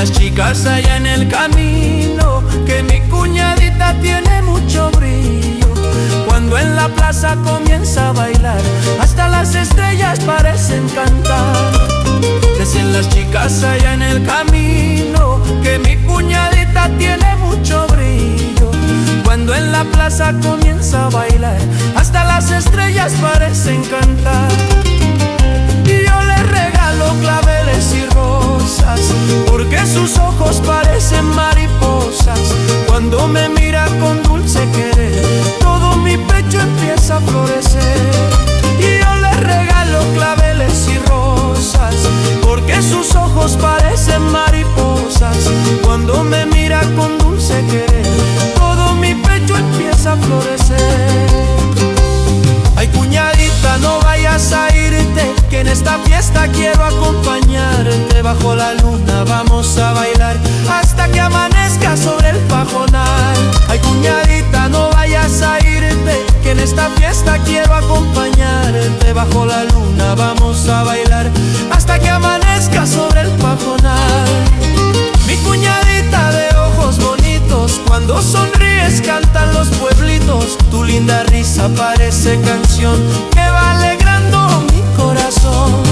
las chicas allá en el camino que mi cuñadita tiene mucho brillo. Cuando en la plaza comienza a bailar, hasta las estrellas parecen cantar. Dicen las chicas allá en el camino que mi cuñadita tiene mucho brillo. Cuando en la plaza comienza a bailar, hasta las estrellas parecen cantar. Y yo le regalo claveles y rosas, porque sus ojos parecen mariposas. Cuando me mira con dulce querer, todo mi pecho empieza a florecer. Y yo le regalo claveles y rosas, porque sus ojos parecen mariposas. Cuando me mira con dulce querer, todo mi pecho empieza a florecer. Ay, cuñadita, no vayas a irte, que en esta fiesta quiero acompañarte. Bajo la luna vamos a bailar hasta que amanezca sobre el pajonal. Ay, cuñadita, no vayas a irte, que en esta fiesta quiero acompañarte. Bajo la luna vamos a bailar hasta que amanezca sobre el pajonal. Mi cuñadita de ojos bonitos, cuando sonríes cantan los pueblitos. Tu linda risa parece canción que va alegrando mi corazón.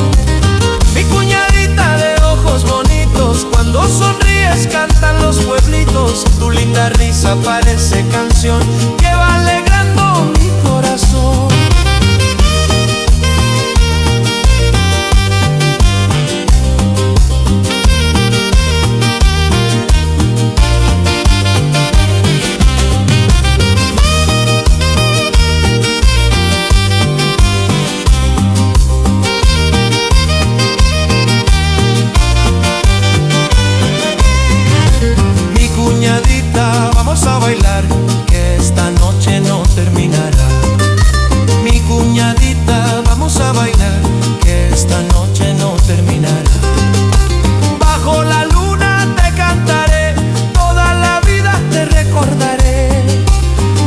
Mi cuñadita de ojos bonitos, cuando sonríes cantan los pueblitos. Tu linda risa parece canción que va alegrando mi corazón. Vamos a bailar, que esta noche no terminará. Mi cuñadita, vamos a bailar, que esta noche no terminará. Bajo la luna te cantaré, toda la vida te recordaré.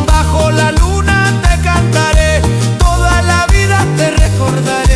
Bajo la luna te cantaré, toda la vida te recordaré.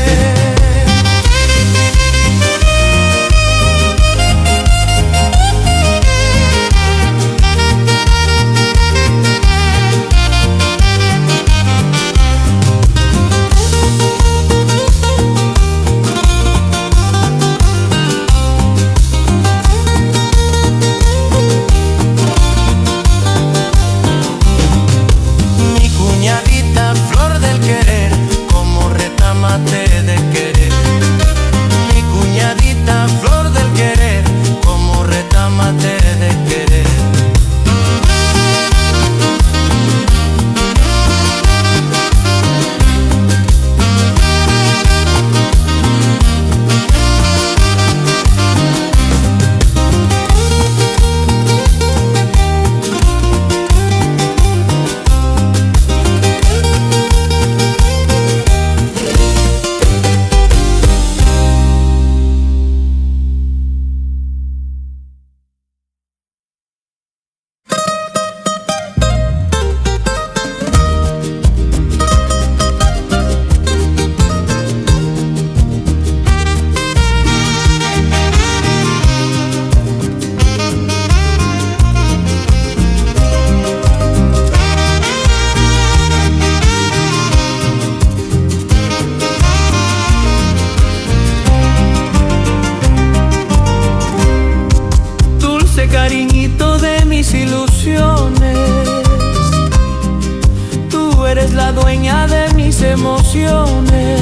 Cariñito de mis ilusiones, tú eres la dueña de mis emociones.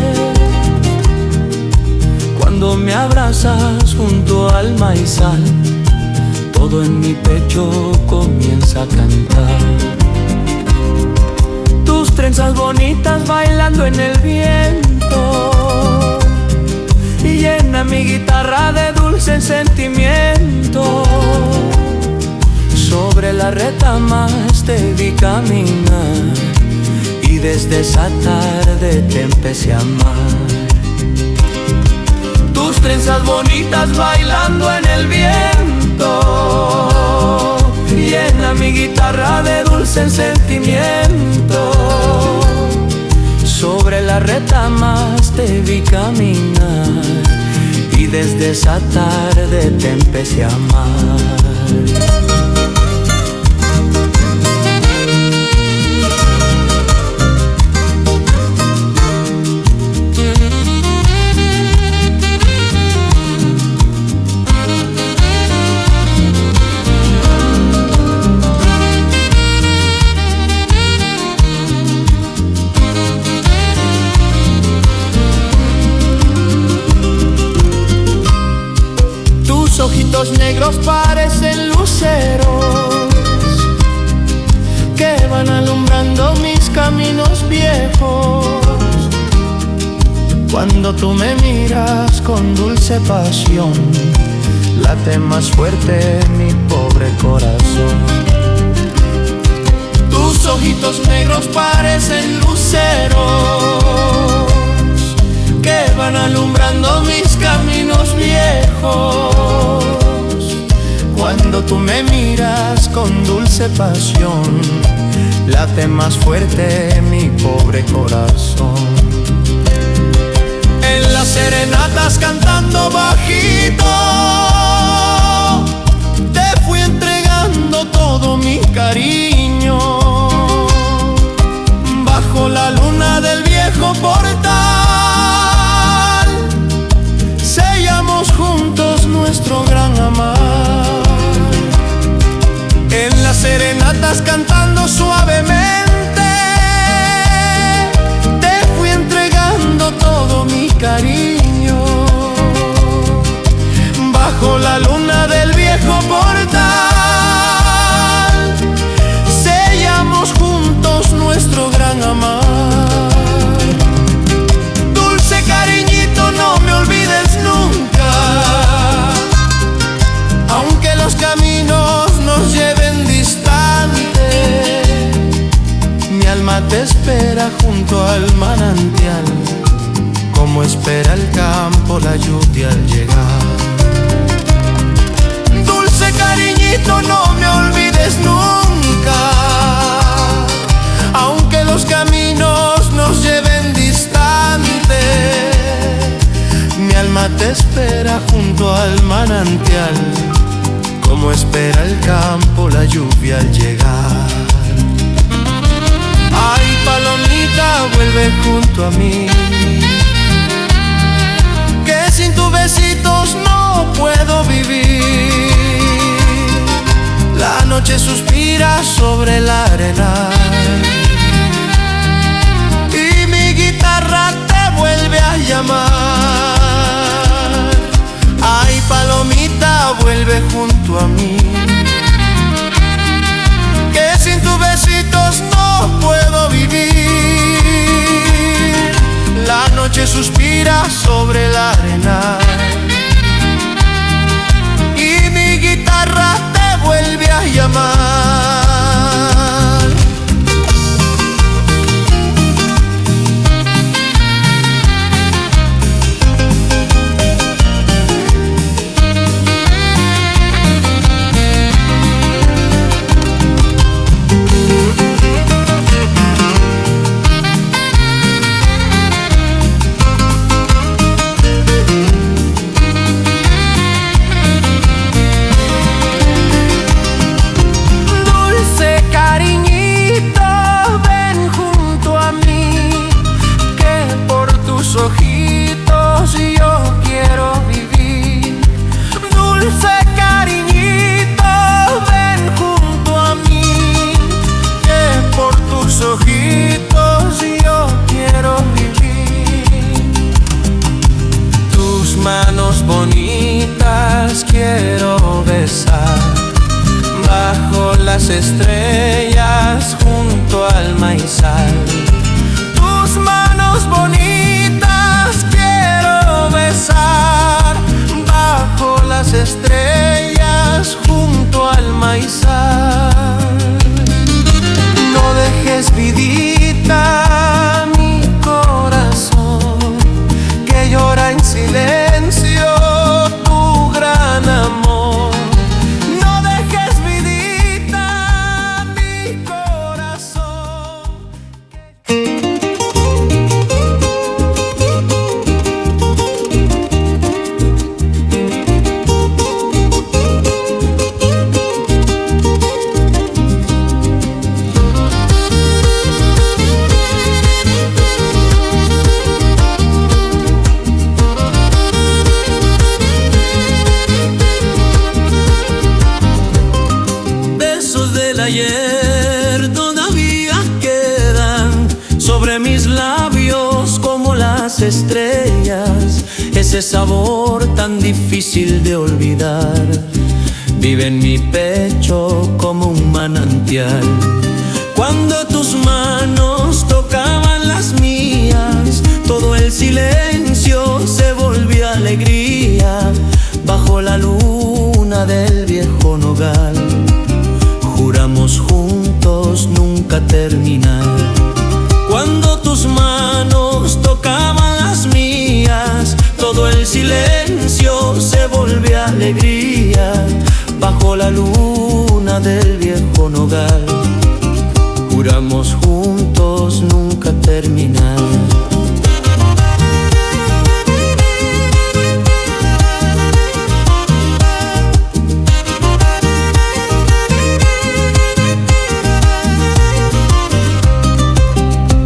Cuando me abrazas junto al maizal, todo en mi pecho comienza a cantar. Tus trenzas bonitas bailando en el viento, y llena mi guitarra de dulce sentimiento. Sobre la retamas te vi caminar, y desde esa tarde te empecé a amar. Tus trenzas bonitas bailando en el viento, llena mi guitarra de dulce sentimiento. Sobre las retamas te vi caminar, y desde esa tarde te empecé a amar. Tus ojitos negros parecen luceros que van alumbrando mis caminos viejos. Cuando tú me miras con dulce pasión, late más fuerte mi pobre corazón. Tus ojitos negros parecen luceros que van alumbrando mis caminos viejos. Cuando tú me miras con dulce pasión, late más fuerte mi pobre corazón. En las serenatas cantando bajito, te fui entregando todo mi cariño. Bajo la luna del viejo portal, sellamos juntos nuestro gran amar. En las serenatas cantando suavemente, te fui entregando todo mi cariño. Bajo la luna del viejo portal, sellamos juntos nuestro gran amar. Dulce cariñito, no me olvides nunca, aunque los caminos nos lleven distante. Mi alma te espera junto al manantial, como espera el campo la lluvia al llegar. Dulce cariñito, no me olvides nunca, aunque los caminos nos lleven distante. Mi alma te espera junto al manantial, como espera el campo la lluvia al llegar. Ay, palomita, vuelve junto a mí, que sin tus besitos no puedo vivir. La noche suspira sobre la arena y mi guitarra te vuelve a llamar. Ay, palomita, vuelve junto a mí, que sin tus besitos no puedo vivir. La noche suspira sobre la arena y mi guitarra te vuelve a llamar. Ojitos yo quiero vivir. Dulce cariñito, ven junto a mí, que por tus ojitos yo quiero vivir. Tus manos bonitas quiero besar, bajo las estrellas junto al maizal. Tus manos bonitas quiero besar, bajo las estrellas junto al maizal. No dejes, vidita, mi corazón, que llora en silencio tu gran amor. No dejes, vidita. estrellas, ese sabor tan difícil de olvidar, vive en mi pecho como un manantial. Cuando tus manos tocaban las mías, todo el silencio se volvió alegría. Bajo la luna del viejo nogal, juramos juntos nunca terminar. Cuando tus manos tocaban las mías, todo el silencio se volvió alegría. Bajo la luna del viejo nogal, juramos juntos nunca terminar.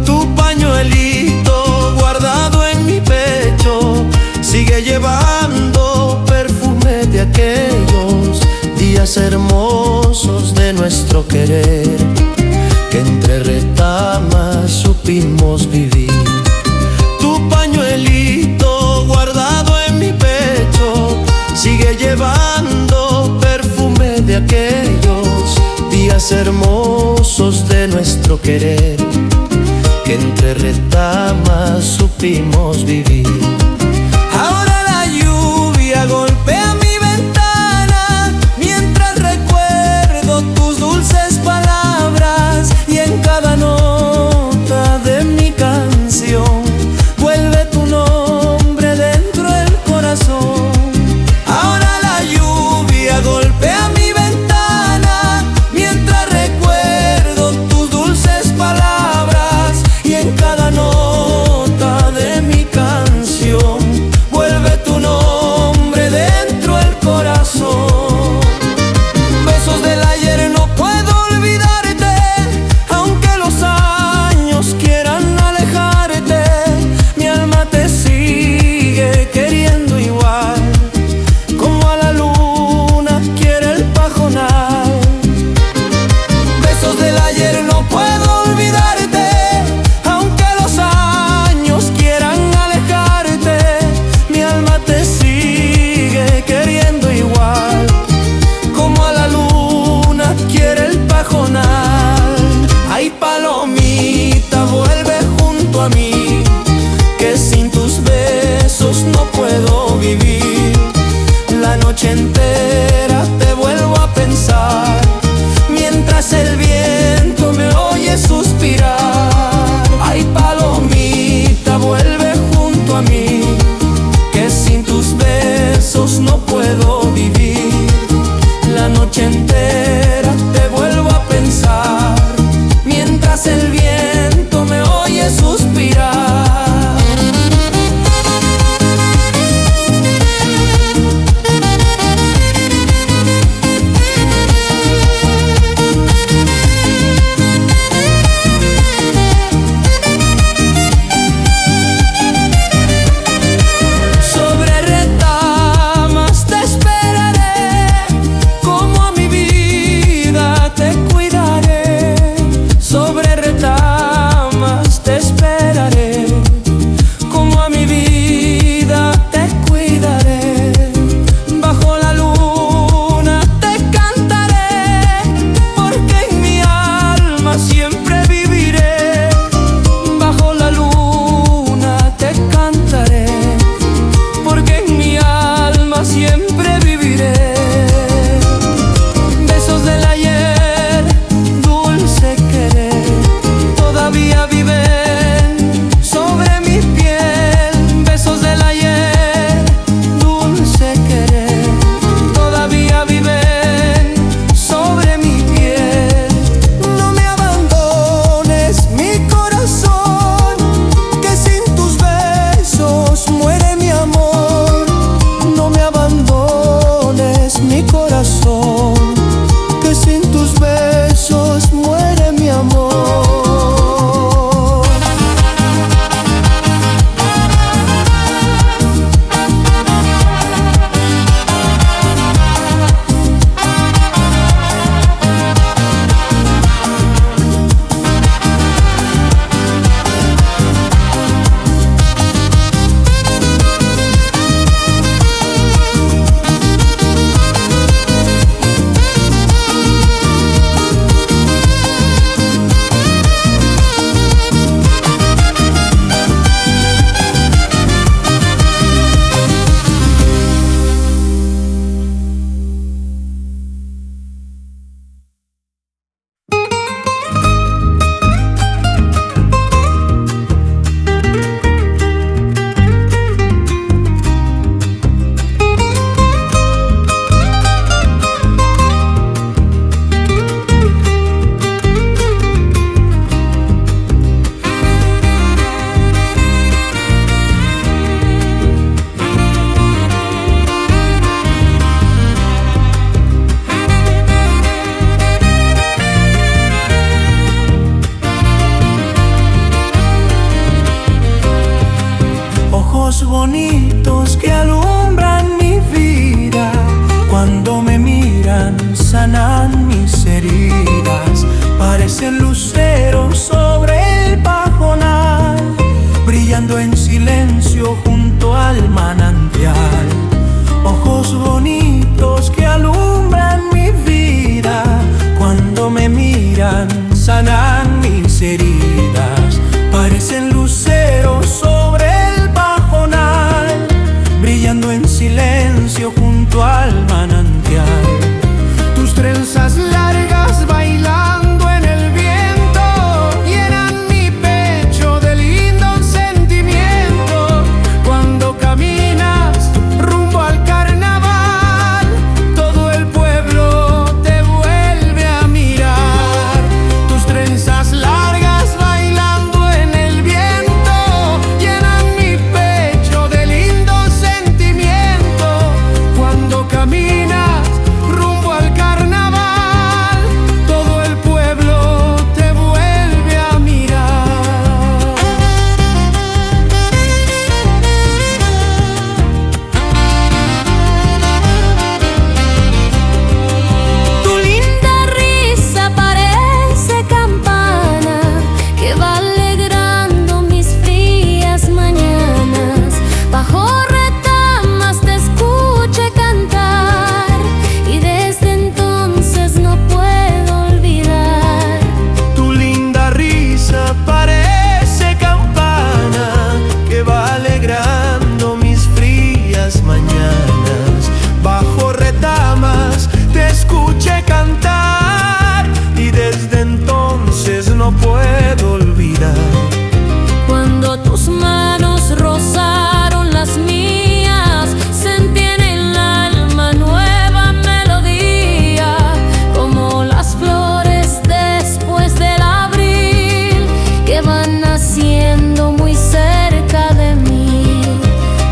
Tu pañuelito guardado en mi pecho sigue llevando perfume de aquellos días hermosos de nuestro querer, que entre retamas supimos vivir. Tu pañuelito guardado en mi pecho sigue llevando perfume de aquellos días hermosos de nuestro querer, que entre retamas supimos vivir. Ahora la lluvia golpea mi ventana mientras recuerdo tus dulces palabras, y en cada nota de mi canción vuelve tu nombre dentro del corazón. Ahora la lluvia golpea mi ventana mientras recuerdo tus dulces palabras, y en cada nota de mi canción bonitos que alumbran mi vida, cuando me miran sanan mis heridas. Parecen luceros sobre el pajonal, brillando en silencio junto al manantial. Ojos bonitos que alumbran mi vida, cuando me miran sanan mis heridas. Parecen luceros sobre el pajonal, brillando en silencio junto al manantial. Tus trenzas largas bailando en el viento llenan mi pecho de lindo sentimiento. Cuando caminas rumbo al carnaval, todo el pueblo te vuelve a mirar. Tus trenzas largas bailando en el viento llenan mi pecho de lindo sentimiento. Cuando caminas rumbo al carnaval, todo el pueblo te vuelve a mirar. Tu linda risa parece campana que va alegrando mis frías mañanas. Bajo retamas te escuché cantar y desde entonces no puedo olvidar. Tu linda risa parece campana que va alegrando mis frías mañanas. Bajo retamas te escuché cantar y desde entonces no puedo olvidar. Cuando tus manos rozaron las mías, sentí en el alma nueva melodía, como las flores después del abril que van naciendo muy cerca de mí.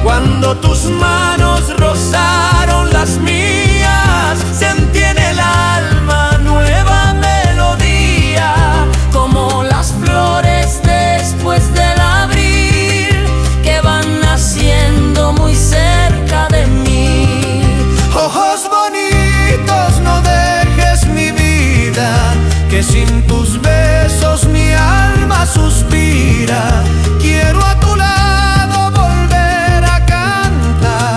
Cuando tus manos rozaron las mías, sentí en el alma nueva melodía, como las flores después del abril que van naciendo muy cerca de mí. Ojos bonitos, no dejes mi vida, que sin tus besos mi alma suspira. Quiero a tu lado volver a cantar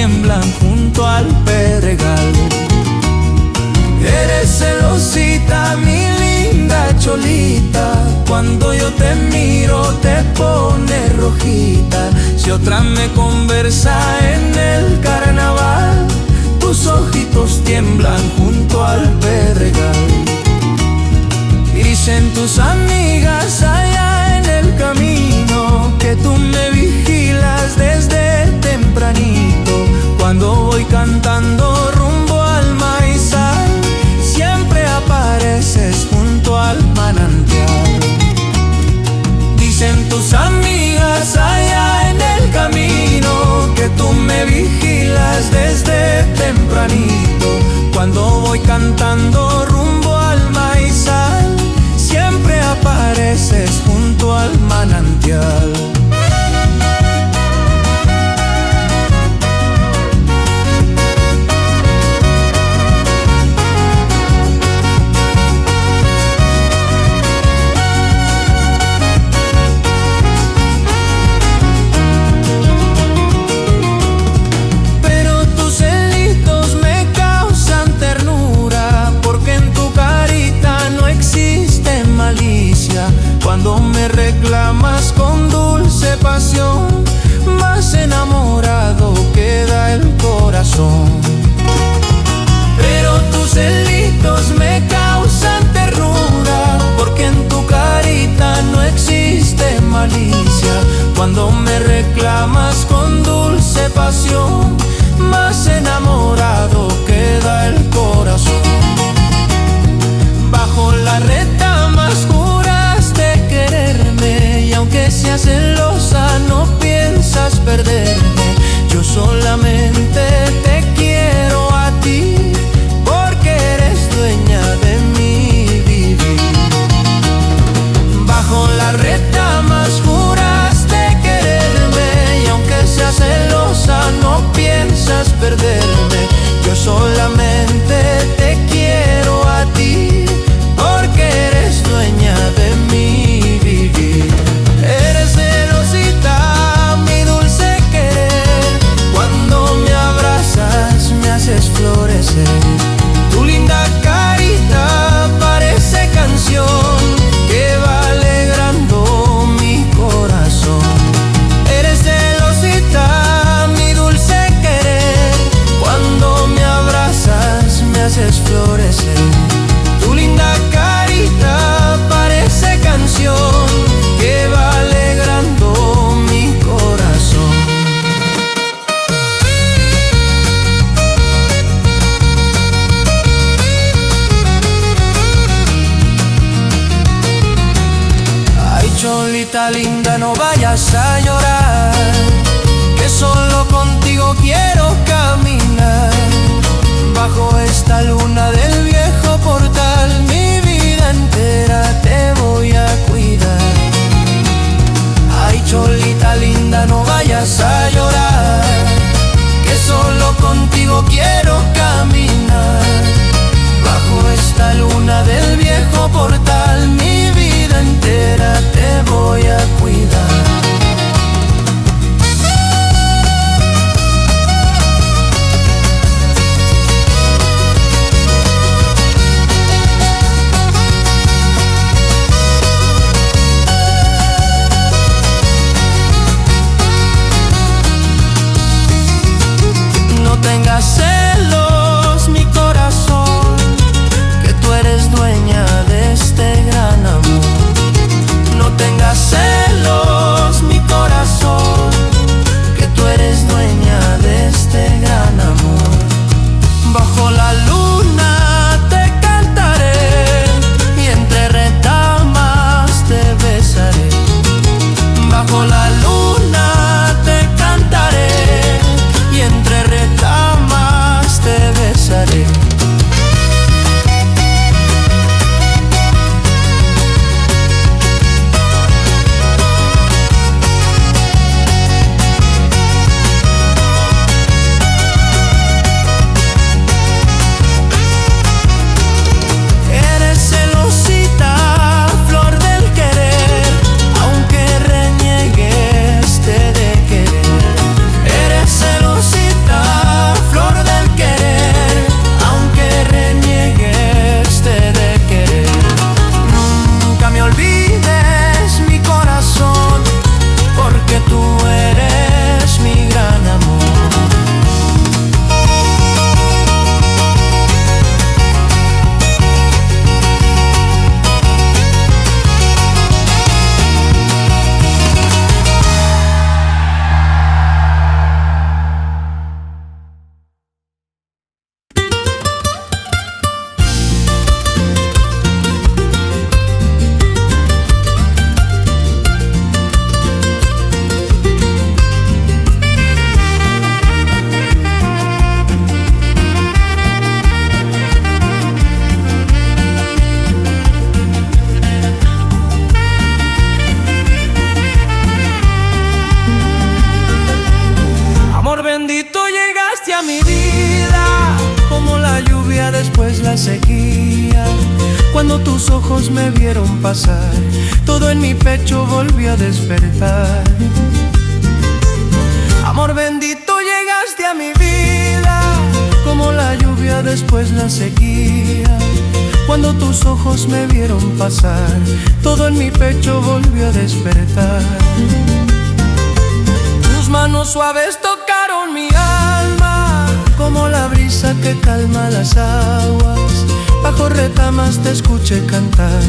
tiemblan junto al pedregal. Eres celosita, mi linda cholita, cuando yo te miro te pones rojita. Si otra me conversa en el carnaval, tus ojitos tiemblan junto al pedregal. Dicen tus amigas allá en el camino que tú me vigilas desde tempranito. Cuando voy cantando rumbo al maizal, siempre apareces junto al manantial. Dicen tus amigas allá en el camino que tú me vigilas desde tempranito. Cuando voy cantando rumbo al maizal, siempre apareces junto al manantial. Cuando me reclamas con dulce pasión, más enamorado queda el corazón. Pero tus celitos me causan ternura, porque en tu carita no existe malicia. Cuando me reclamas con dulce pasión, más enamorado queda el corazón. Bajo la retamas juraste quererme, y aunque seas celosa no piensas perderme. Yo solamente te quiero a ti, porque eres dueña de mi vivir. Bajo la retamas juraste quererme, y aunque seas celosa no piensas perderme. Yo solamente te quiero a ti, porque eres dueña de mi vivir. Eres celosita, mi dulce querer, cuando me abrazas me haces florecer. Tu linda carita parece canción que va alegrando mi corazón. Eres celosita, mi dulce querer, cuando me abrazas me haces florecer. Tu linda carita parece canción que va alegrando mi corazón. Ay, cholita linda, no vayas a llorar, que solo contigo quiero caminar. Bajo esta luna del viejo portal, mi vida entera te voy a cuidar. Ay, cholita linda, no vayas a llorar, que solo contigo quiero caminar. Bajo esta luna del viejo portal, mi vida entera te voy a cuidar. la sequía. Cuando tus ojos me vieron pasar, todo en mi pecho volvió a despertar. Amor bendito, llegaste a mi vida, como la lluvia después la sequía. Cuando tus ojos me vieron pasar, todo en mi pecho volvió a despertar. Tus manos suaves tocaron mi alma, como la brisa que calma las aguas. Bajo retamas te escuché cantar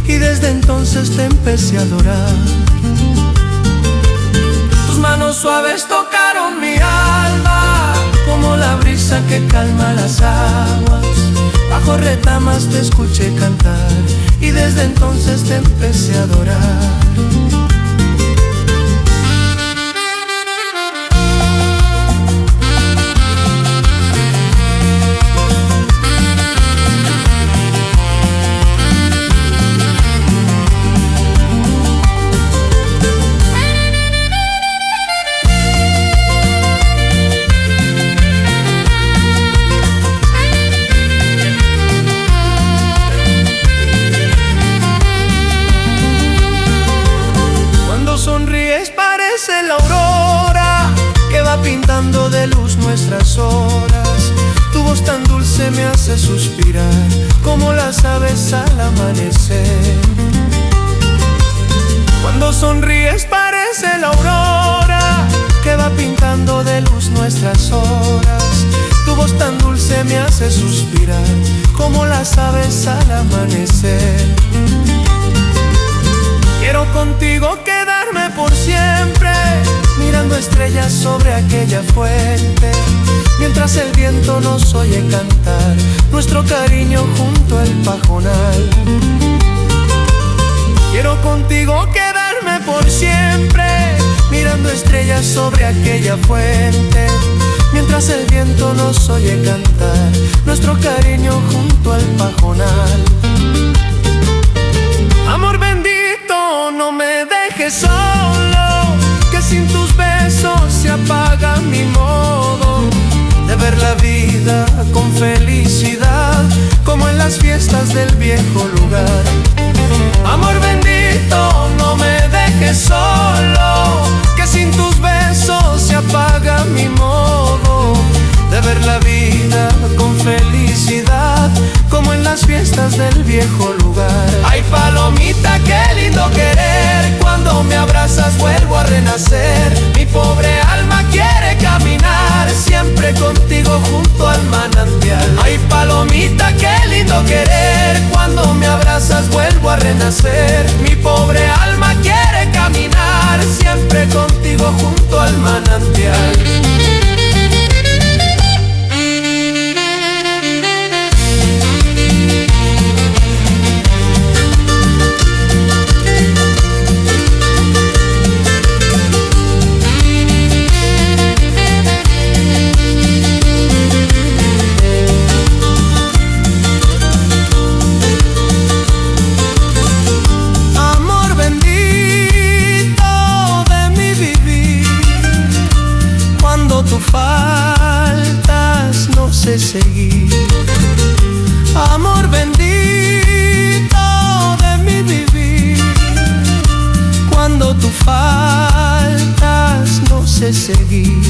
y desde entonces te empecé a adorar. Tus manos suaves tocaron mi alma, como la brisa que calma las aguas. Bajo retamas te escuché cantar y desde entonces te empecé a adorar. Parece la aurora que va pintando de luz nuestras horas. Tu voz tan dulce me hace suspirar, como las aves al amanecer. Cuando sonríes parece la aurora que va pintando de luz nuestras horas. Tu voz tan dulce me hace suspirar, como las aves al amanecer. Quiero contigo quedarme por siempre, mirando estrellas sobre aquella fuente, mientras el viento nos oye cantar nuestro cariño junto al pajonal. Quiero contigo quedarme por siempre, mirando estrellas sobre aquella fuente, mientras el viento nos oye cantar nuestro cariño junto al pajonal. Amor bendito, no me dejes solo, que sin tus besos se apaga mi modo de ver la vida con felicidad, como en las fiestas del viejo lugar. Amor bendito, no me dejes solo, que sin tus besos se apaga mi modo de ver la vida con felicidad, como en las fiestas del viejo lugar. Ay, palomita, qué lindo querer, cuando me abrazas vuelvo a renacer. Mi pobre alma quiere caminar siempre contigo junto al manantial. Ay, palomita, qué lindo querer, cuando me abrazas vuelvo a renacer. Mi pobre alma quiere caminar siempre contigo junto al manantial. Faltas, no sé seguir. Amor bendito de mi vivir, cuando tú faltas, no sé seguir.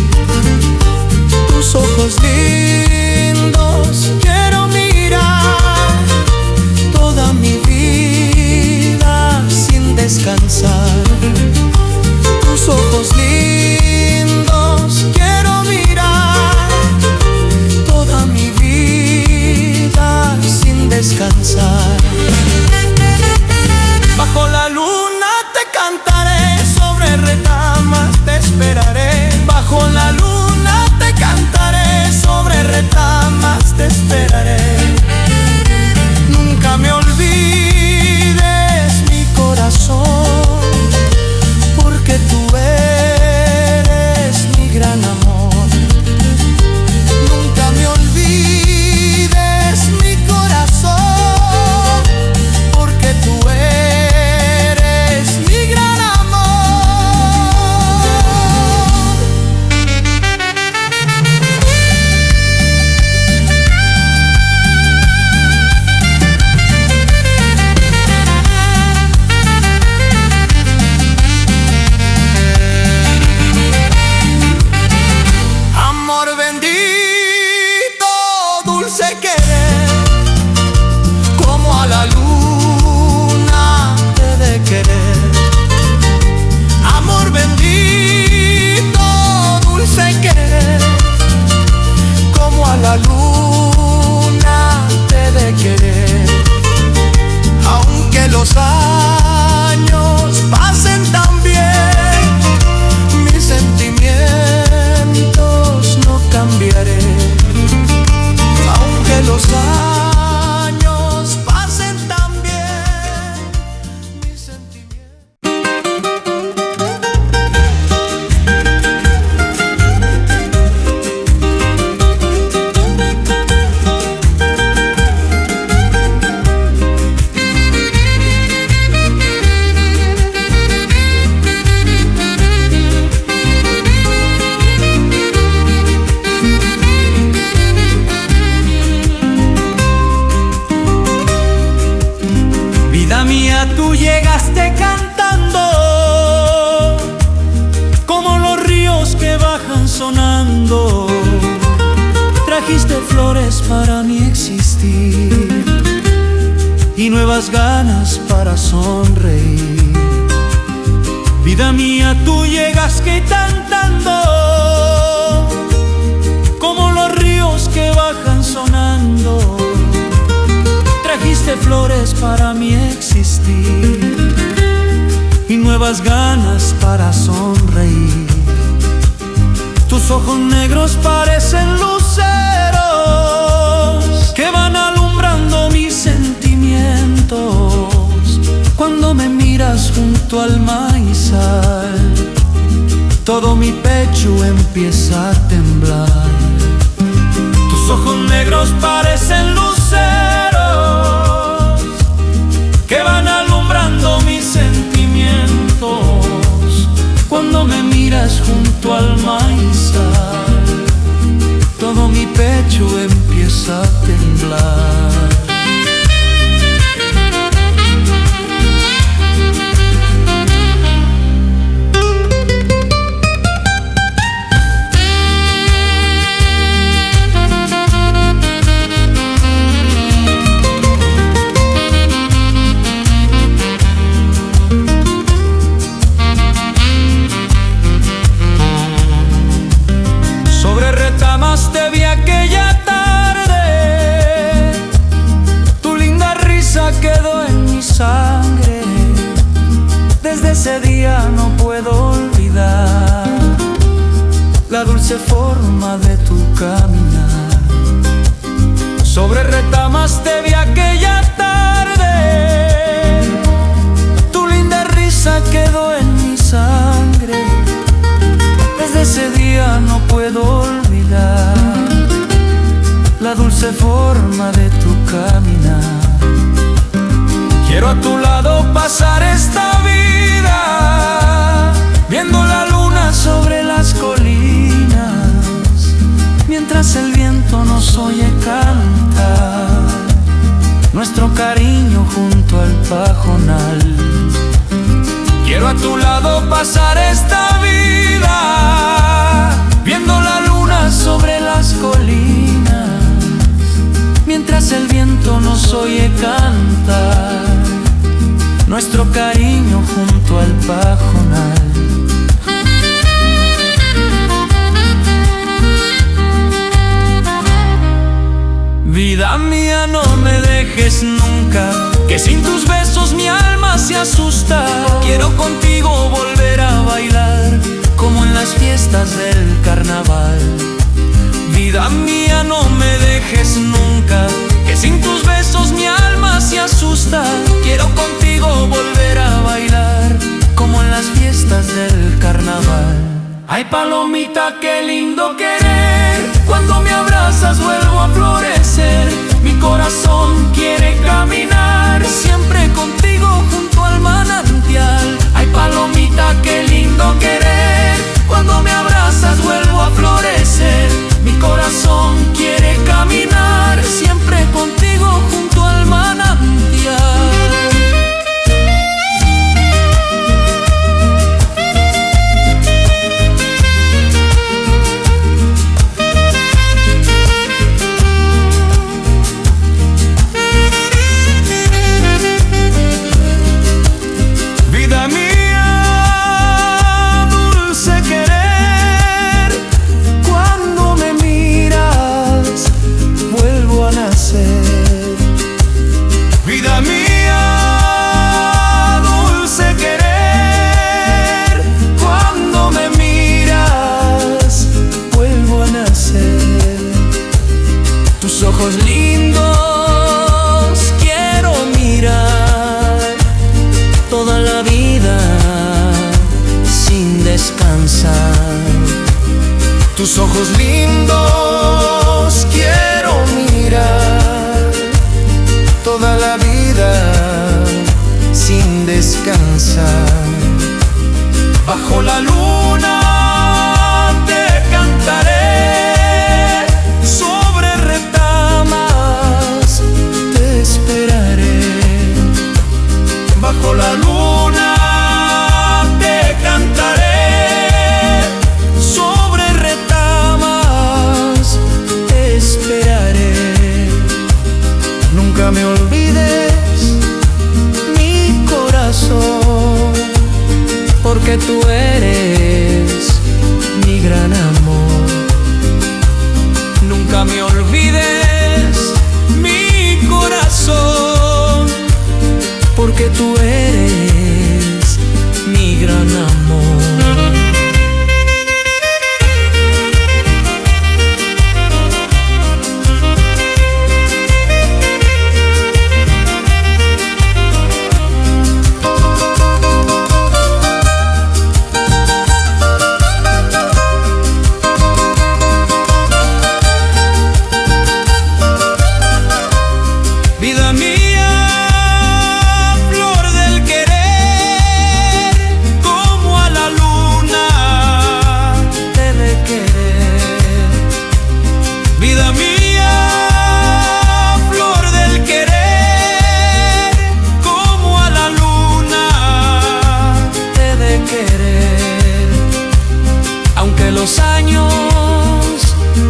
Tus ojos lindos quiero mirar toda mi vida sin descansar. Tus ojos lindos quiero mirar toda mi vida sin descansar. Bajo la luna te cantaré, sobre retamas te esperaré. Bajo la luna te cantaré, sobre retamas te esperaré. Nunca me olvides, mi corazón, porque tú eres Trajiste flores para mi existir y nuevas ganas para sonreír. Vida mía, tú llegas cantando como los ríos que bajan sonando. Trajiste flores para mi existir y nuevas ganas para sonreír. Tus ojos negros parecen luceros que van alumbrando mis sentimientos. Cuando me miras junto al maizal, todo mi pecho empieza a temblar. Tus ojos negros parecen luceros que van alumbrando mis sentimientos. Cuando me miras junto al maizal, todo mi pecho empieza a temblar. Te vi aquella tarde, tu linda risa quedó en mi sangre. Desde ese día no puedo olvidar la dulce forma de tu caminar. Sobre retamas te vi aquella tarde, tu linda risa quedó en mi sangre. Desde ese día no puedo olvidar la dulce forma de tu caminar. Quiero a tu lado pasar esta vida, viendo la luna sobre las colinas, mientras el viento nos oye cantar nuestro cariño junto al pajonal. Quiero a tu lado pasar esta vida, viendo la luna sobre las colinas, mientras el viento nos oye cantar nuestro cariño junto al pajonal. Vida mía, no me dejes nunca, que sin tus besos mi alma se asusta. Quiero contigo volver a bailar como en las fiestas del carnaval. Vida mía, no me dejes nunca, que sin tus besos mi alma se asusta. Quiero contigo volver a bailar como en las fiestas del carnaval. Ay, palomita, qué lindo querer, cuando me abrazas vuelvo a florecer. Mi corazón quiere caminar siempre contigo junto al manantial. Ay, palomita, qué lindo querer, cuando me abrazas vuelvo a florecer. Mi corazón quiere caminar siempre contigo junto al manantial. Tus ojos lindos quiero mirar toda la vida sin descansar. Tus ojos lindos quiero mirar toda la vida sin descansar. Bajo la luna te cantaré, sobre retamas te esperaré. Bajo la luna te cantaré, sobre retamas te esperaré.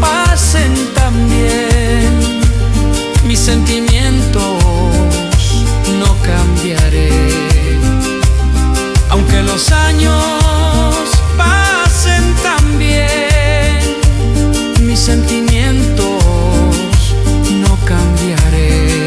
pasen también, mis sentimientos no cambiaré. Aunque los años pasen también, mis sentimientos no cambiaré.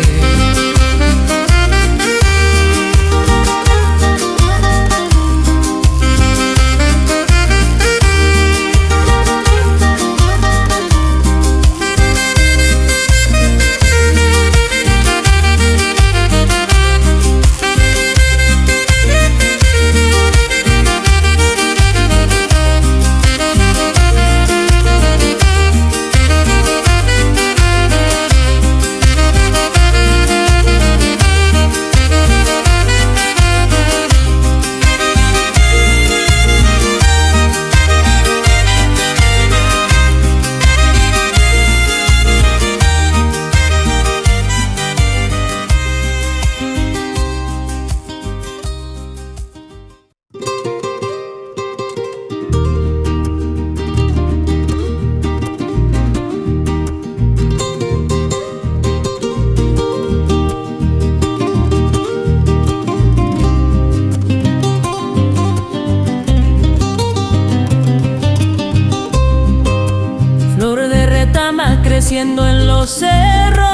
Creciendo en los cerros,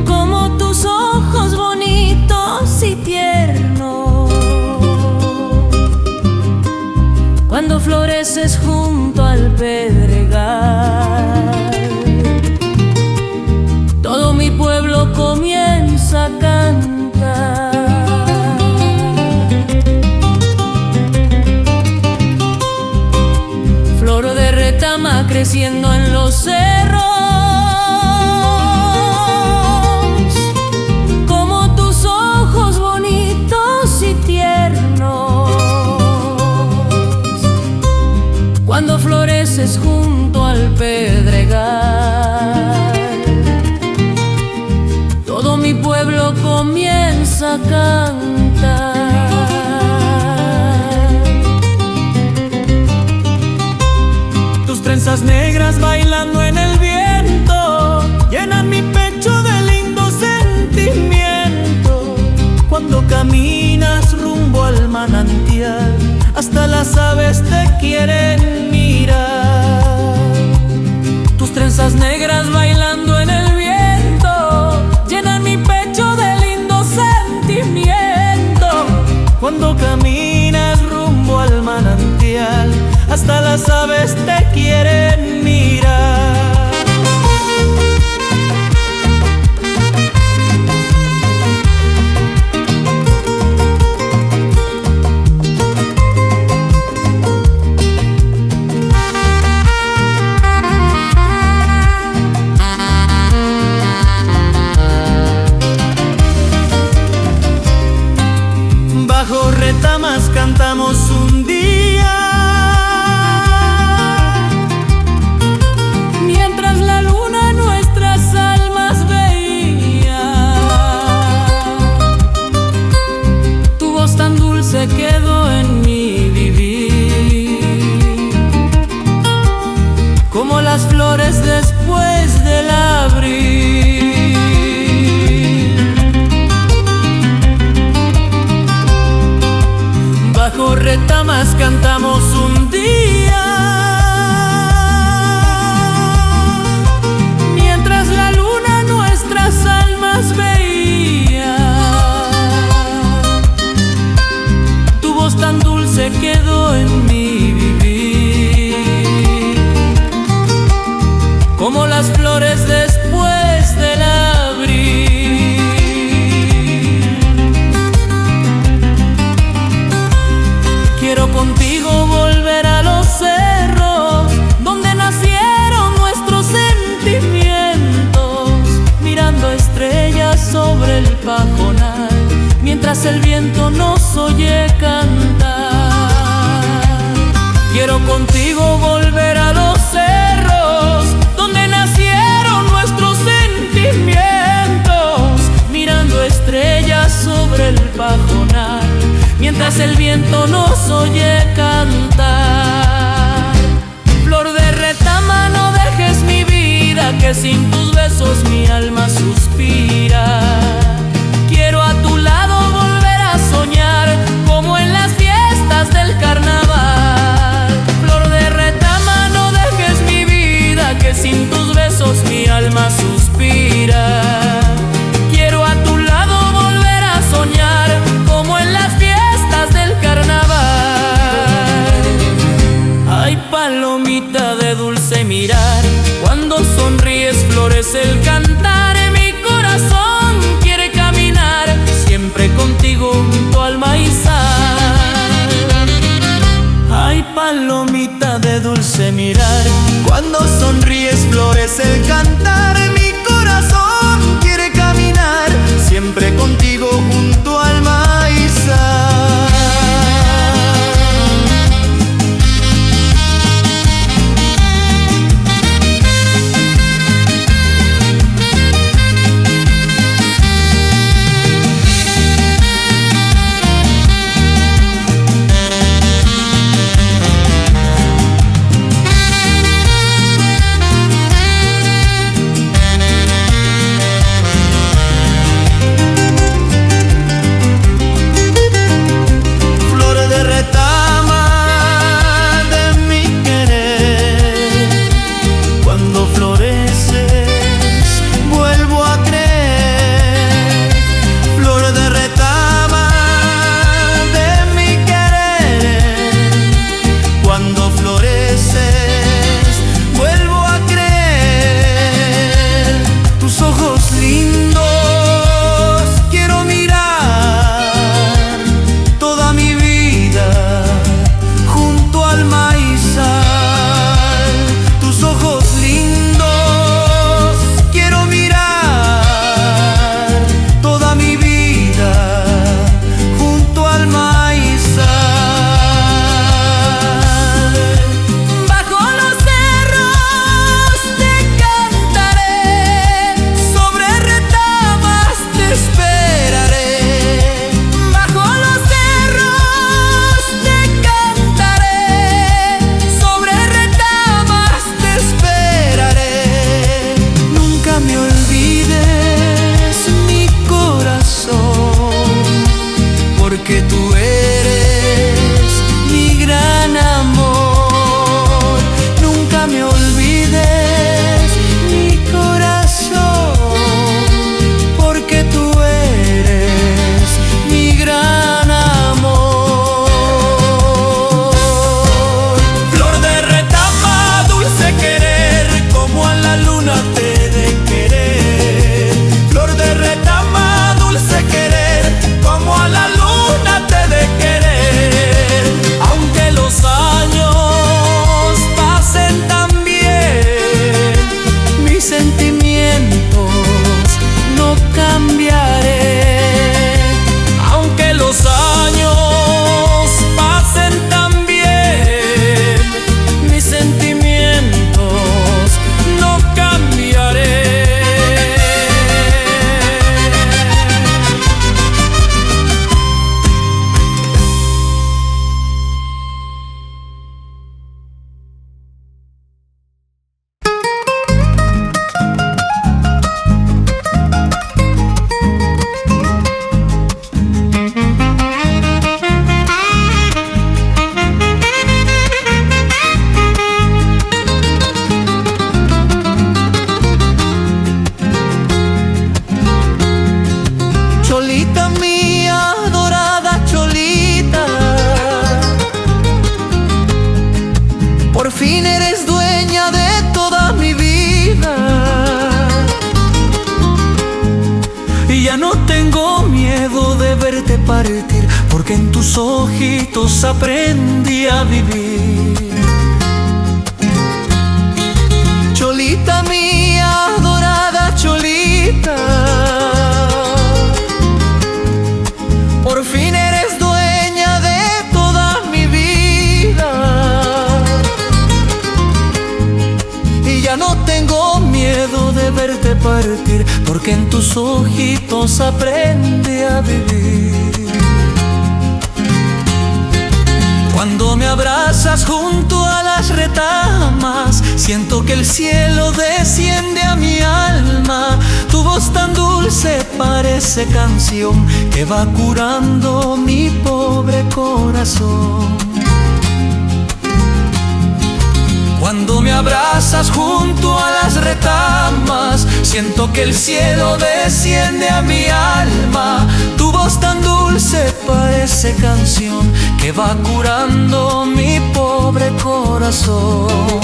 como tus ojos bonitos y tiernos, cuando floreces junto al pedregal, todo mi pueblo comienza a cantar. Creciendo en los cerros, como tus ojos bonitos y tiernos, cuando floreces junto al pedregal, todo mi pueblo comienza a cantar. Trenzas negras bailando en el viento llenan mi pecho de lindo sentimiento. Cuando caminas rumbo al manantial, hasta las aves te quieren mirar. Tus trenzas negras bailando en el viento llenan mi pecho de lindo sentimiento. Cuando caminas rumbo al manantial, hasta las aves te quieren mirar. Bajo retamas cantamos un día, mientras la luna nuestras almas veía. Tu voz tan dulce quedó en mi vivir, como las flores después del abril. Bajo retamas cantamos un día, mientras la luna nuestras almas veía. Tu voz tan dulce quedó en mi vivir, como las flores después del abril. Quiero contigo volver a los cerros donde nacieron nuestros sentimientos, mirando estrellas sobre el pajonal, mientras el viento nos oye cantar. Quiero contigo volver a los cerros donde nacieron nuestros sentimientos, mirando estrellas sobre el pajonal, mientras el viento nos oye cantar. que sin tus besos mi alma suspira. Quiero a tu lado volver a soñar como en las fiestas del carnaval. Flor de retama, no dejes mi vida, que sin tus besos mi alma suspira. Quiero a tu lado volver a soñar como en las fiestas del carnaval. Ay, palomita de dulce mirar, cuando sonríes florece el cantar. Mi corazón quiere caminar siempre contigo junto al maizal. Ay, palomita de dulce mirar, cuando sonríes florece el cantar. Mi corazón quiere caminar siempre contigo junto al maizal. partir, porque en tus ojitos aprendí a vivir. Cholita mía, dorada cholita, por fin eres dueña de toda mi vida. Y ya no tengo miedo de verte partir, porque en tus ojitos aprendí a vivir. Cuando me abrazas junto a las retamas, siento que el cielo desciende a mi alma. Tu voz tan dulce parece canción que va curando mi pobre corazón. Cuando me abrazas junto a las retamas, siento que el cielo desciende a mi alma. Tu voz tan dulce parece canción que va curando mi pobre corazón.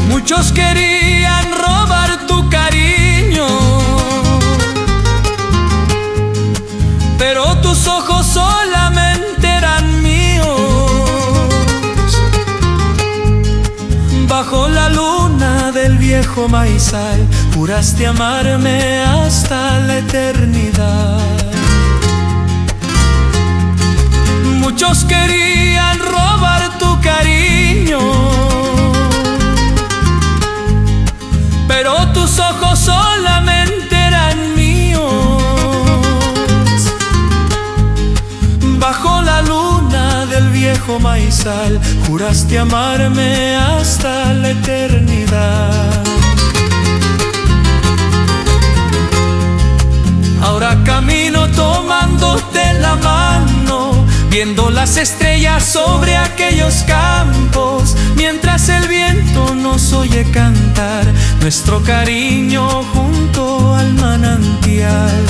Muchos querían robar tu cariño, pero tus ojos solamente eran míos. Bajo la luna del viejo maizal, juraste amarme hasta la eternidad. Muchos querían robar tu cariño, pero tus ojos solamente eran míos. Bajo la luna del viejo maizal, juraste amarme hasta la eternidad. Ahora camino tomándote la mano, viendo las estrellas sobre aquellos campos, mientras el viento nos oye cantar nuestro cariño junto al manantial.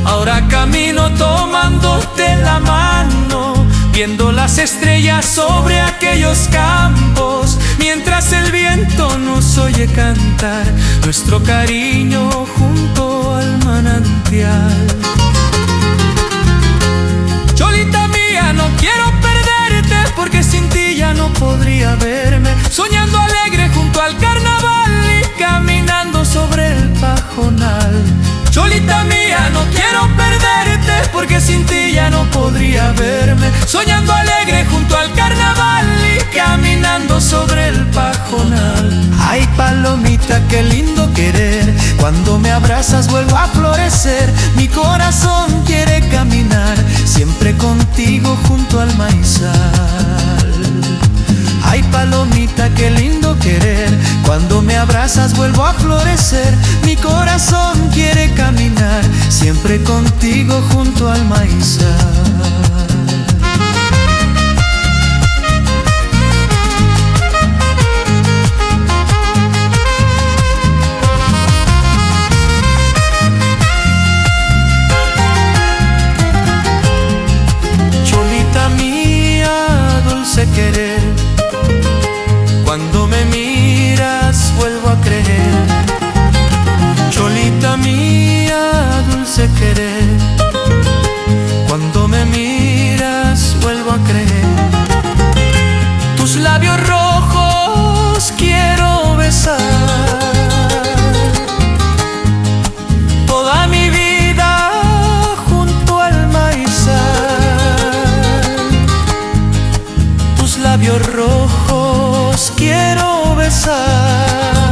Ahora camino tomándote la mano, viendo las estrellas sobre aquellos campos, mientras el viento nos oye cantar nuestro cariño junto al manantial. Cholita mía, no quiero perderte, porque sin ti ya no podría verme, soñando alegre junto al carnaval y caminando sobre el pajonal. Cholita mía, no quiero perderte, porque sin ti ya no podría verme, soñando alegre junto al carnaval y caminando sobre el pajonal. Ay, palomita, qué lindo querer, cuando me abrazas vuelvo a florecer. Mi corazón quiere caminar siempre contigo junto al maizal. Ay, palomita, qué lindo querer, cuando me abrazas vuelvo a florecer. Mi corazón quiere caminar siempre contigo junto al maizal. Querer, cuando me miras vuelvo a creer. Cholita mía, dulce querer, cuando me miras vuelvo a creer. Tus labios rojos quiero besar, toda mi vida junto al maizal. Labios rojos quiero besar,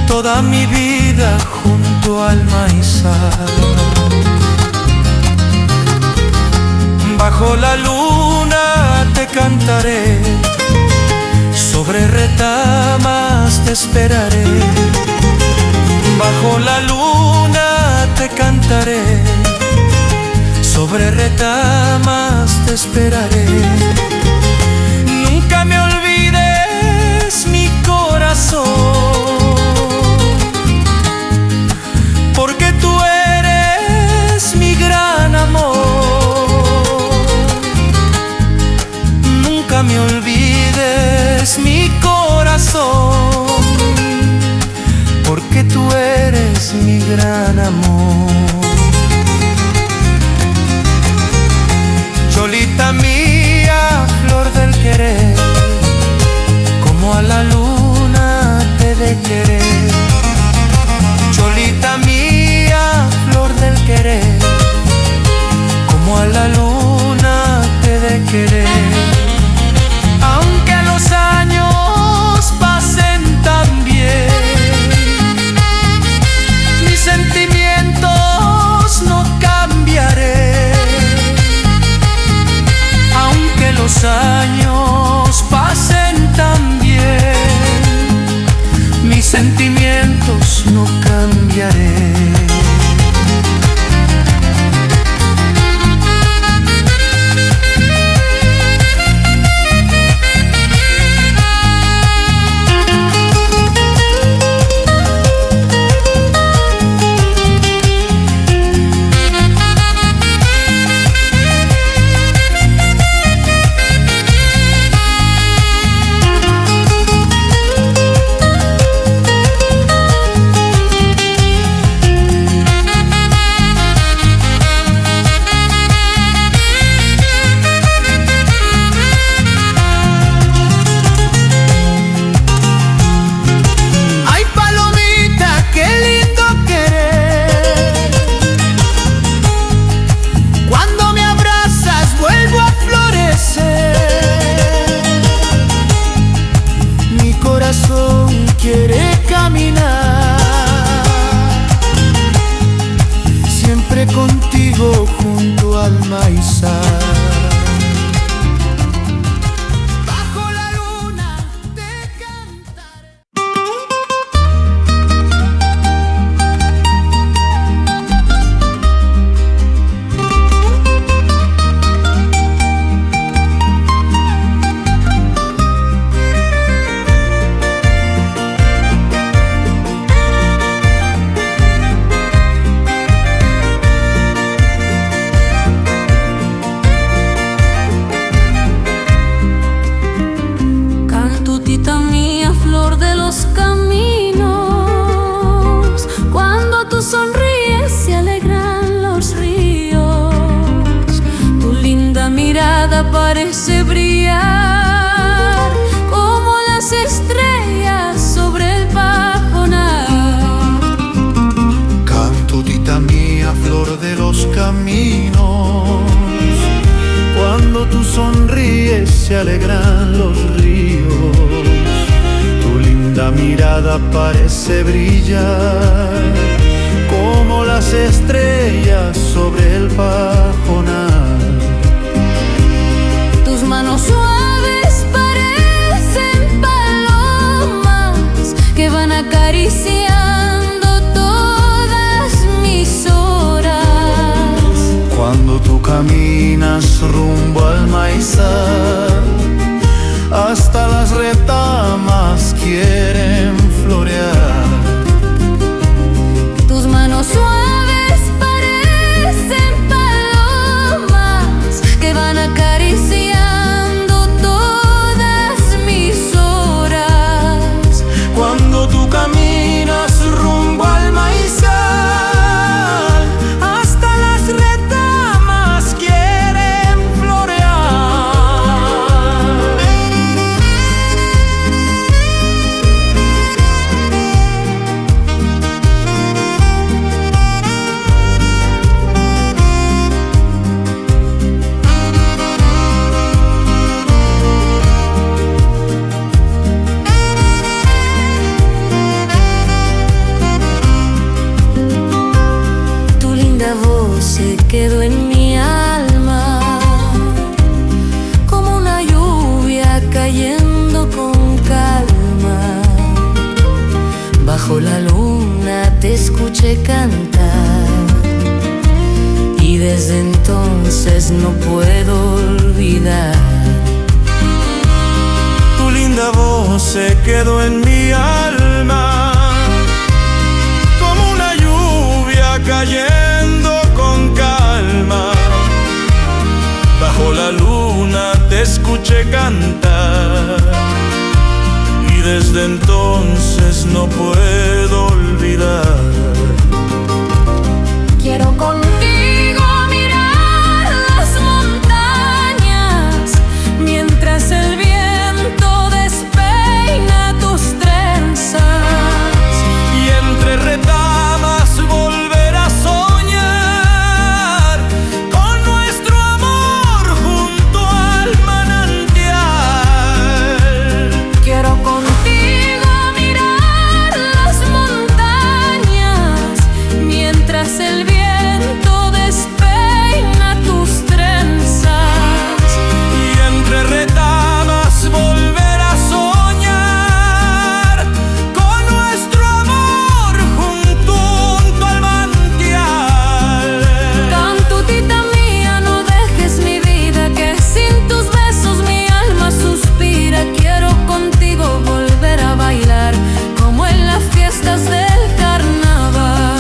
toda mi vida junto al maizal. Bajo la luna te cantaré, sobre retamas te esperaré. Bajo la luna te cantaré, sobre retamas te esperaré. Nunca me olvides, mi corazón, porque tú eres mi gran amor. Nunca me olvides, mi corazón, porque tú eres mi gran amor. Cholita mía, alegran los ríos. Tu linda mirada parece brillar como las estrellas sobre el pajonal. Tus manos suaves parecen palomas que van acariciando todas mis horas. Cuando tú caminas rumbo al maizal, hasta las retamas quieren florear. Tus manos suaves parecen palomas que van acariciando todas mis horas. Cuando tú caminas rumbo al maizal, hasta las retamas quieren florear. Tu linda voz se quedó en mi alma como una lluvia cayendo con calma. Bajo la luna te escuché cantar y desde entonces no puedo olvidar. Tu linda voz se quedó en mi alma como una lluvia cayendo con calma. Bajo la luna te escuché cantar y desde entonces no puedo olvidar. Quiero contigo mirar las montañas mientras el viento despeina tus trenzas. Y entre retamas volver a soñar con nuestro amor junto al manantial. Quiero contigo mirar las montañas mientras el viento despeina tus trenzas. Y entre retamas volver a soñar con nuestro amor junto al manantial. Cantutita mía, no dejes mi vida, que sin tus besos mi alma suspira. Quiero contigo volver a bailar como en las fiestas del carnaval.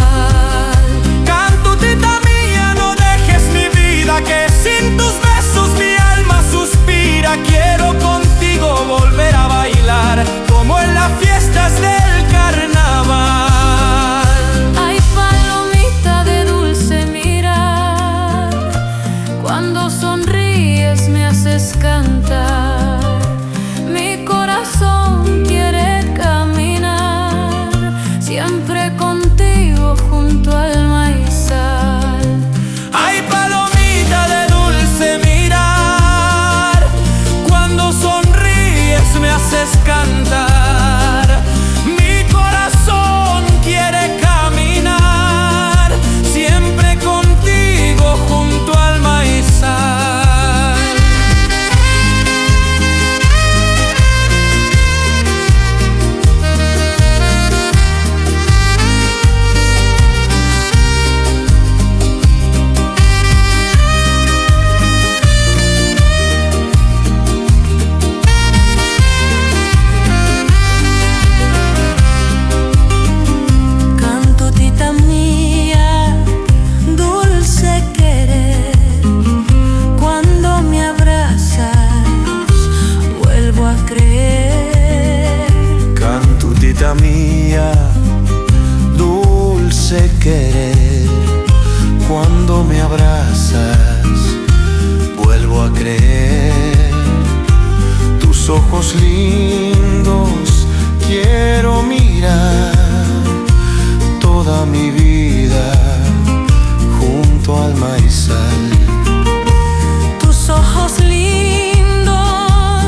Cantutita mía, no dejes mi vida, que sin tus besos mi alma suspira. Quiero contigo volver a bailar como en las fiestas del carnaval. Ay, palomita de dulce mirar, cuando sonríes me haces cantar. Mi corazón quiere caminar siempre contigo junto al maizal. Ay, palomita de dulce mirar, cuando sonríes me haces cantar. Mi corazón quiere caminar siempre contigo junto al maizal. Cantutita mía, dulce querer, cuando me abrazas vuelvo a creer. Cantutita mía, dulce querer, cuando me abrazas vuelvo a creer. Tus ojos lindos quiero mirar toda mi vida junto al maizal. Tus ojos lindos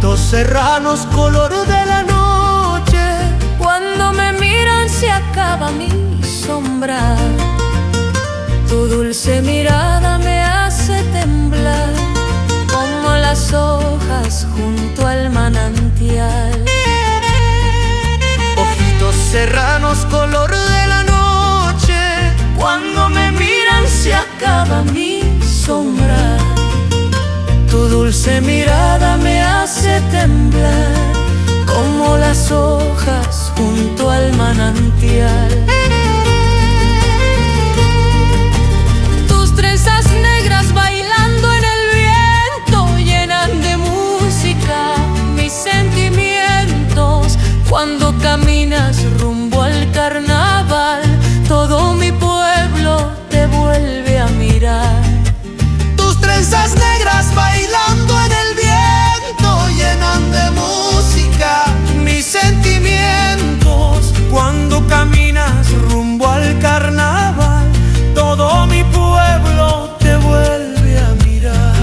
Ojitos serranos, color de la noche. Cuando me miran se acaba mi sombra. Tu dulce mirada me hace temblar, como las hojas junto al manantial. Ojitos serranos, color de la noche. Cuando me miran se acaba mi sombra. Tu dulce mirada me hace temblar, como las hojas junto al manantial. Tus trenzas negras bailando en el viento llenan de música mis sentimientos. Cuando caminas rumbo al carnaval, todo mi pueblo te vuelve a mirar. Tus trenzas negras bailando en el viento llenan de música mis sentimientos. Cuando caminas rumbo al carnaval, todo mi pueblo te vuelve a mirar.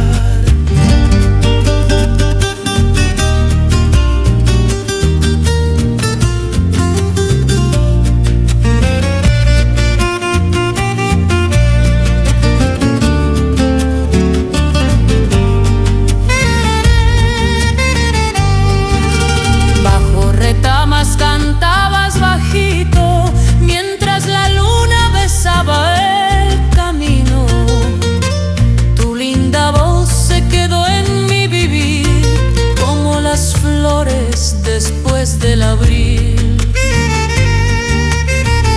Bajo retamas cantabas bajito mientras la luna besaba el camino. Tu linda voz se quedó en mi vivir, como las flores después del abril.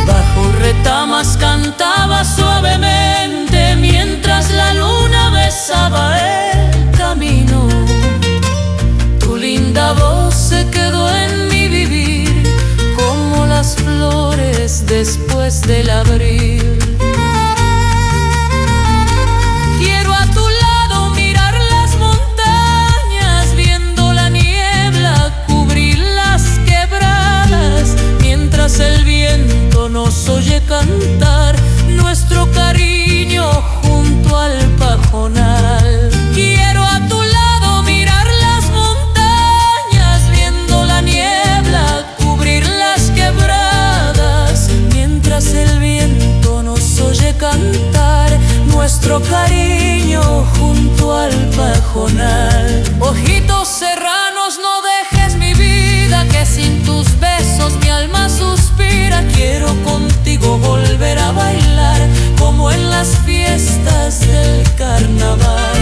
Bajo retamas cantabas suavemente mientras la luna besaba el camino. Tu linda voz se quedó en mi vivir, como las flores después del abril. Quiero a tu lado mirar las montañas, viendo la niebla cubrir las quebradas, mientras el viento nos oye cantar nuestro cariño junto al pajonal. Quiero a tu lado mirar las montañas, viendo la niebla cubrir las quebradas, mientras el viento nos oye cantar nuestro cariño junto al pajonal. Ojitos serranos, no dejes mi vida, que sin tus besos mi alma suspira. Quiero contigo volver a bailar, como en las fiestas del carnaval.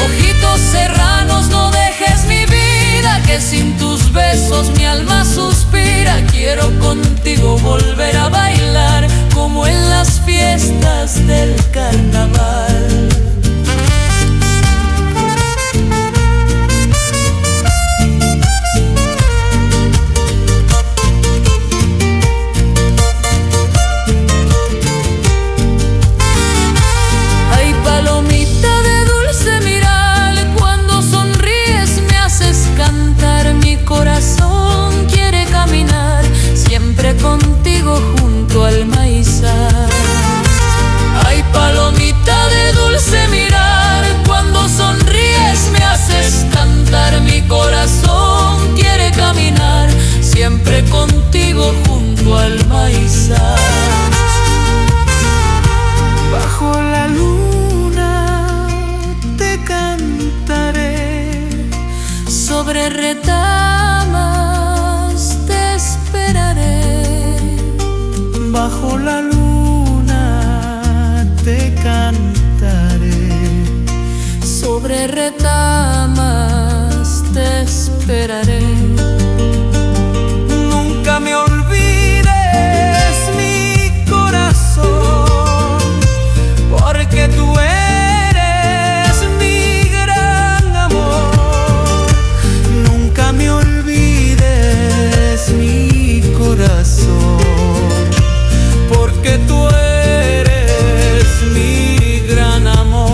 Ojitos serranos, no dejes mi vida, que sin tus besos mi alma suspira. Quiero contigo volver a bailar, como en las fiestas del carnaval. Ay, palomita de dulce mirar, cuando sonríes me haces cantar. Mi corazón quiere caminar siempre contigo junto al maizal. Ay, palomita de dulce mirar, cuando sonríes me haces cantar. Mi corazón quiere caminar siempre contigo junto al maizal. Bajo la luna te cantaré, Sobre retamas te esperaré. bajo la luna te cantaré. Sobre retamas te esperaré. Nunca me olvides, mi corazón, porque tú eres mi gran amor. Nunca me olvides, mi corazón, porque tú eres mi gran amor.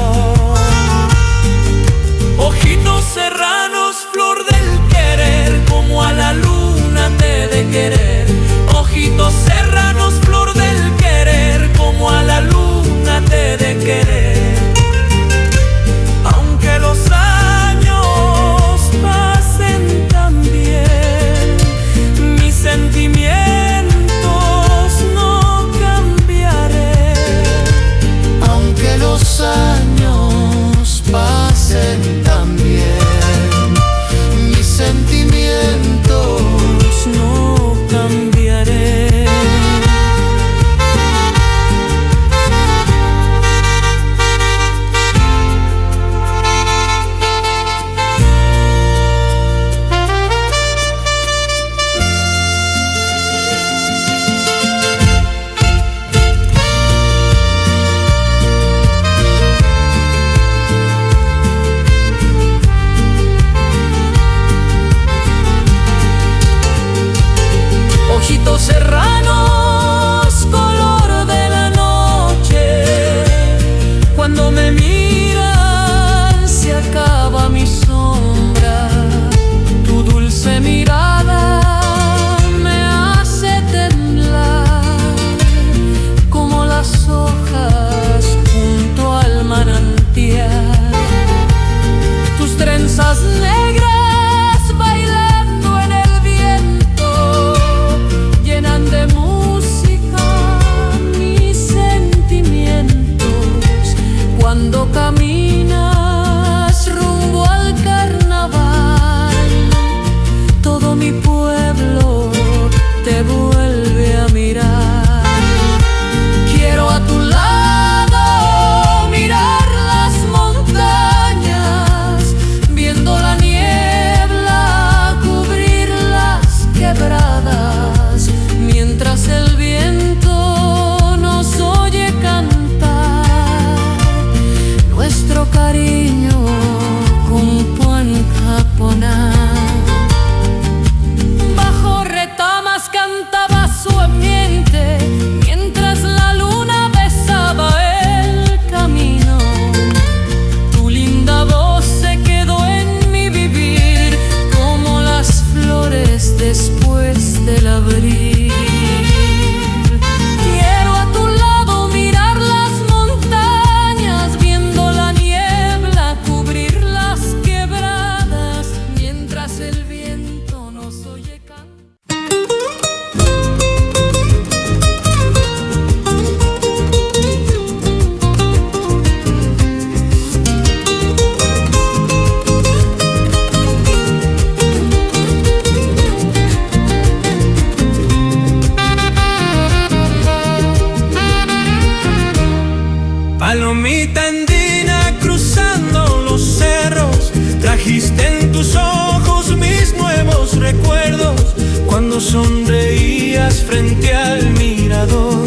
Cuando sonreías frente al mirador,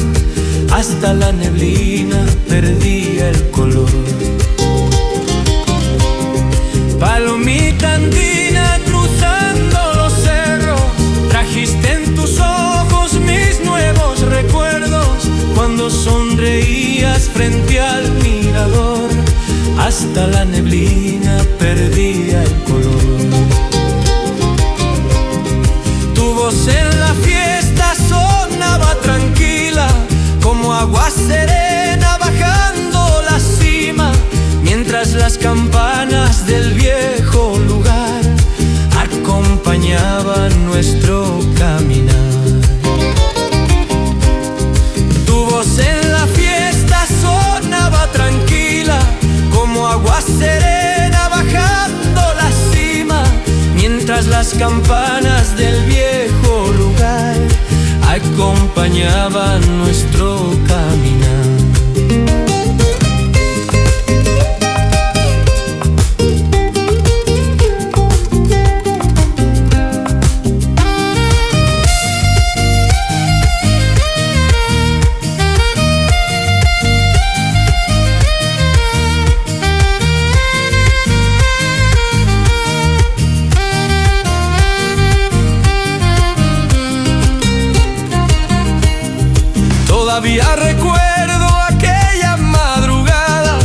hasta la neblina perdía el color. Palomita andina cruzando los cerros, trajiste en tus ojos mis nuevos recuerdos. Cuando sonreías frente al mirador, hasta la neblina perdía el color. Tu voz en la fiesta sonaba tranquila, como agua serena bajando la cima, mientras las campanas del viejo lugar acompañaban nuestro caminar. Tu voz en la fiesta sonaba tranquila, como agua serena bajando la cima, mientras las campanas del viejo lugar acompañaban nuestro caminar. Todavía recuerdo aquella madrugada,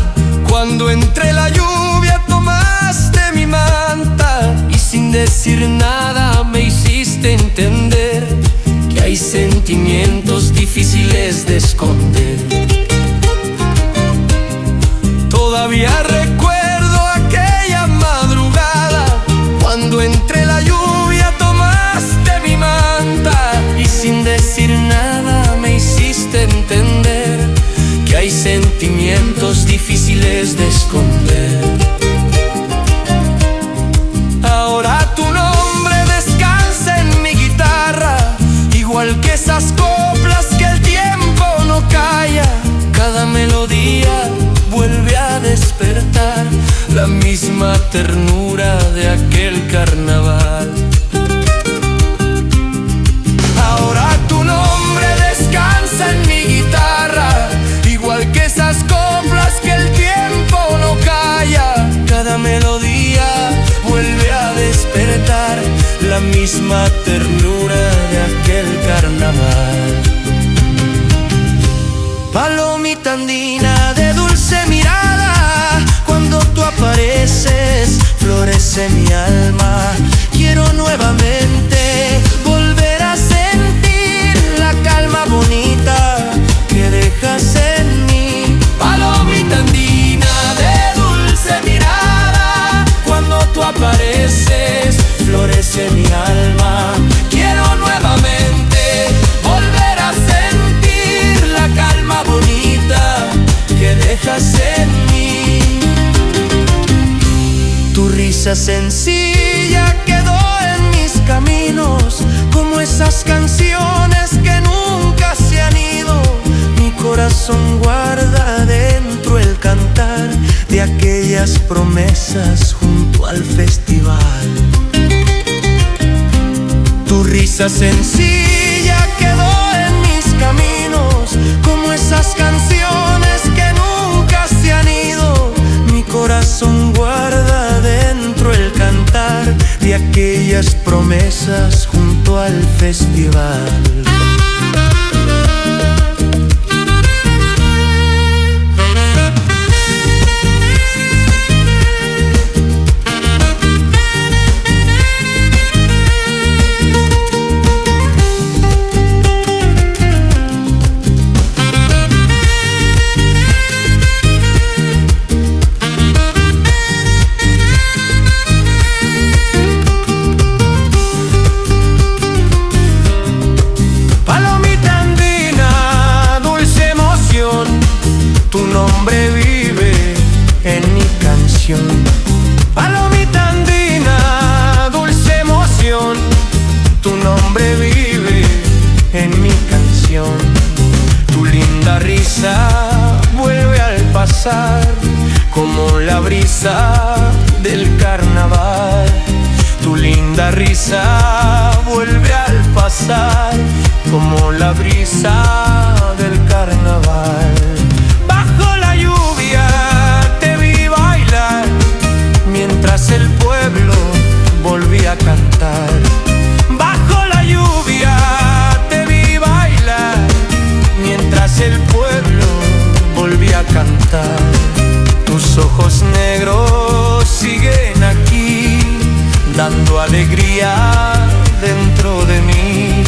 cuando entre la lluvia tomaste mi manta y sin decir nada me hiciste entender que hay sentimientos difíciles de esconder. Todavía recuerdo aquella madrugada, cuando entre la lluvia tomaste mi manta y sin decir nada me hiciste entender que hay sentimientos difíciles de esconder. Ahora tu nombre descansa en mi guitarra, igual que esas coplas que el tiempo no calla. Cada melodía vuelve a despertar la misma ternura de aquel carnaval. Ahora tu nombre descansa en mi guitarra, igual que esas coplas que el tiempo no calla. Cada melodía vuelve a despertar la misma ternura de aquel carnaval. Palomita andina de dulce mirada, cuando tú apareces florece mi alma. Quiero nuevamente volver a sentir la calma bonita que dejas en mí. Palomita andina de dulce mirada, cuando tú apareces florece mi alma. Quiero nuevamente volver a sentir la calma bonita que dejas en mí. Tu risa sencilla quedó en mis caminos, como esas canciones que nunca se han ido. Mi corazón guarda dentro el cantar de aquellas promesas junto al festival. Tu risa sencilla quedó en mis caminos, como esas canciones que nunca se han ido. Mi corazón guarda dentro el cantar de aquellas promesas junto al festival. Tu nombre vive en mi canción. Palomita andina, dulce emoción. Tu nombre vive en mi canción. Tu linda risa vuelve al pasar, como la brisa del carnaval. Tu linda risa vuelve al pasar. como la brisa del carnaval. Bajo la lluvia te vi bailar, mientras el pueblo volvía a cantar. Bajo la lluvia te vi bailar, mientras el pueblo volvía a cantar. Tus ojos negros siguen aquí, dando alegría dentro de mí.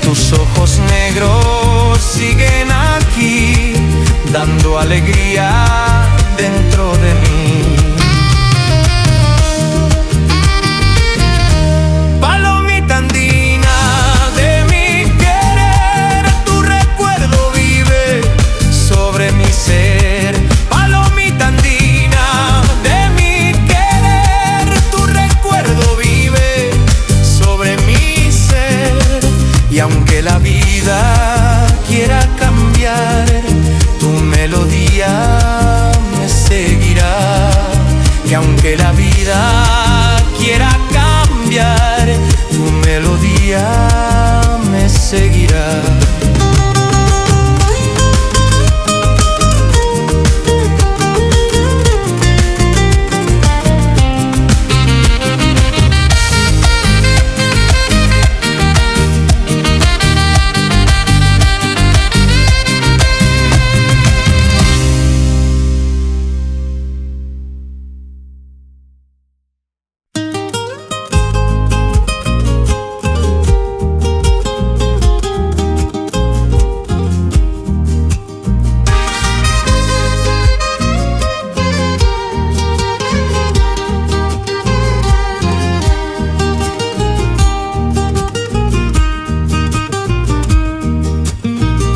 Tus ojos negros siguen aquí, dando alegría dentro de mí. Palomita andina de mi querer, tu recuerdo vive sobre mi ser. Palomita andina de mi querer, tu recuerdo vive sobre mi ser. Y aunque la vida quiera cambiar, tu melodía me seguirá. Y aunque la vida quiera cambiar, tu melodía me seguirá.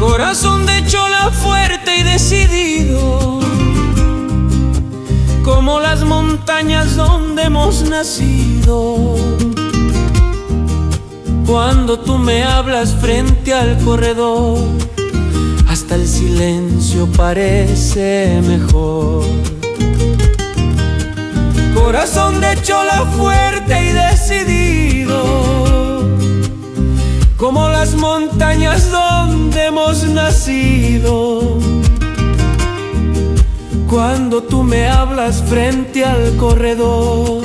Corazón de chola fuerte y decidido, como las montañas donde hemos nacido. Cuando tú me hablas frente al corredor, hasta el silencio parece mejor. Corazón de chola fuerte y decidido, como las montañas donde hemos nacido. Cuando tú me hablas frente al corredor,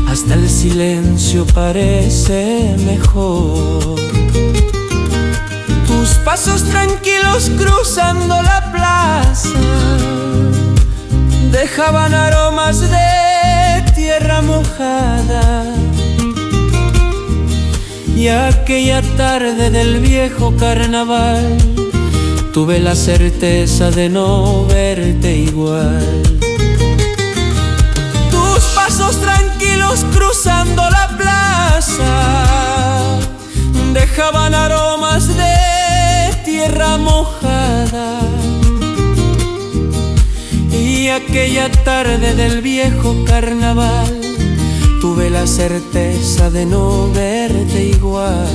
hasta el silencio parece mejor. Tus pasos tranquilos cruzando la plaza dejaban aromas de tierra mojada. Y aquella tarde del viejo carnaval tuve la certeza de no verte igual. Tus pasos tranquilos cruzando la plaza dejaban aromas de tierra mojada. Y aquella tarde del viejo carnaval tuve la certeza de no verte igual.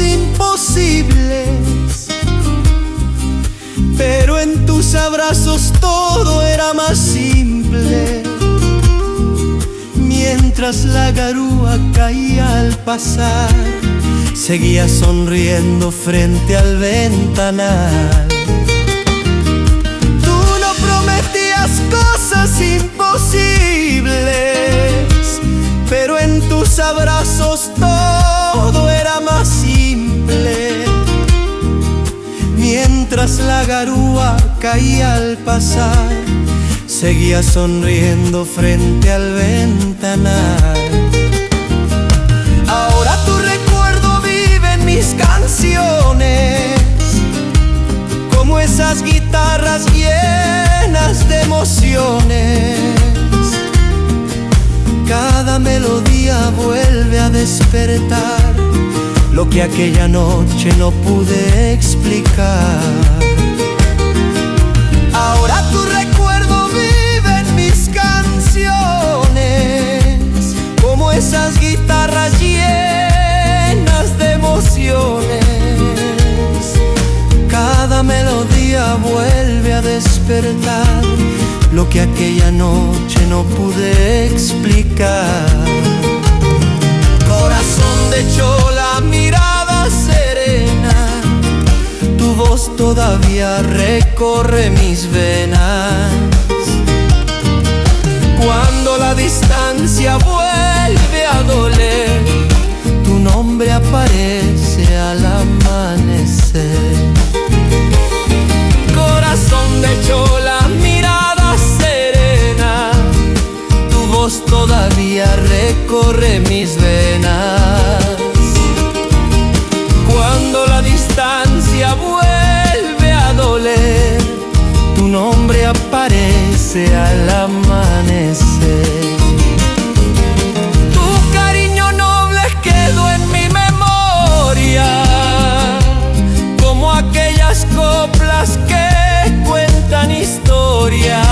Imposibles, pero en tus abrazos todo era más simple. Mientras la garúa caía al pasar, seguía sonriendo frente al ventanal. Tú no prometías cosas imposibles, pero en tus abrazos todo era más simple. Mientras la garúa caía al pasar, seguía sonriendo frente al ventanal. Ahora tu recuerdo vive en mis canciones, como esas guitarras llenas de emociones. Cada melodía vuelve a despertar lo que aquella noche no pude explicar. despertar lo que aquella noche no pude explicar. Corazón de chola, mirada serena, tu voz todavía recorre mis venas. Cuando la distancia vuelve a doler, tu nombre aparece al amanecer. Corazón de chola, mirada serena, tu voz todavía recorre mis venas. Cuando la distancia vuelve a doler, tu nombre aparece al amanecer. Tu cariño noble quedó en mi memoria, como aquellas coplas que cuentan historias.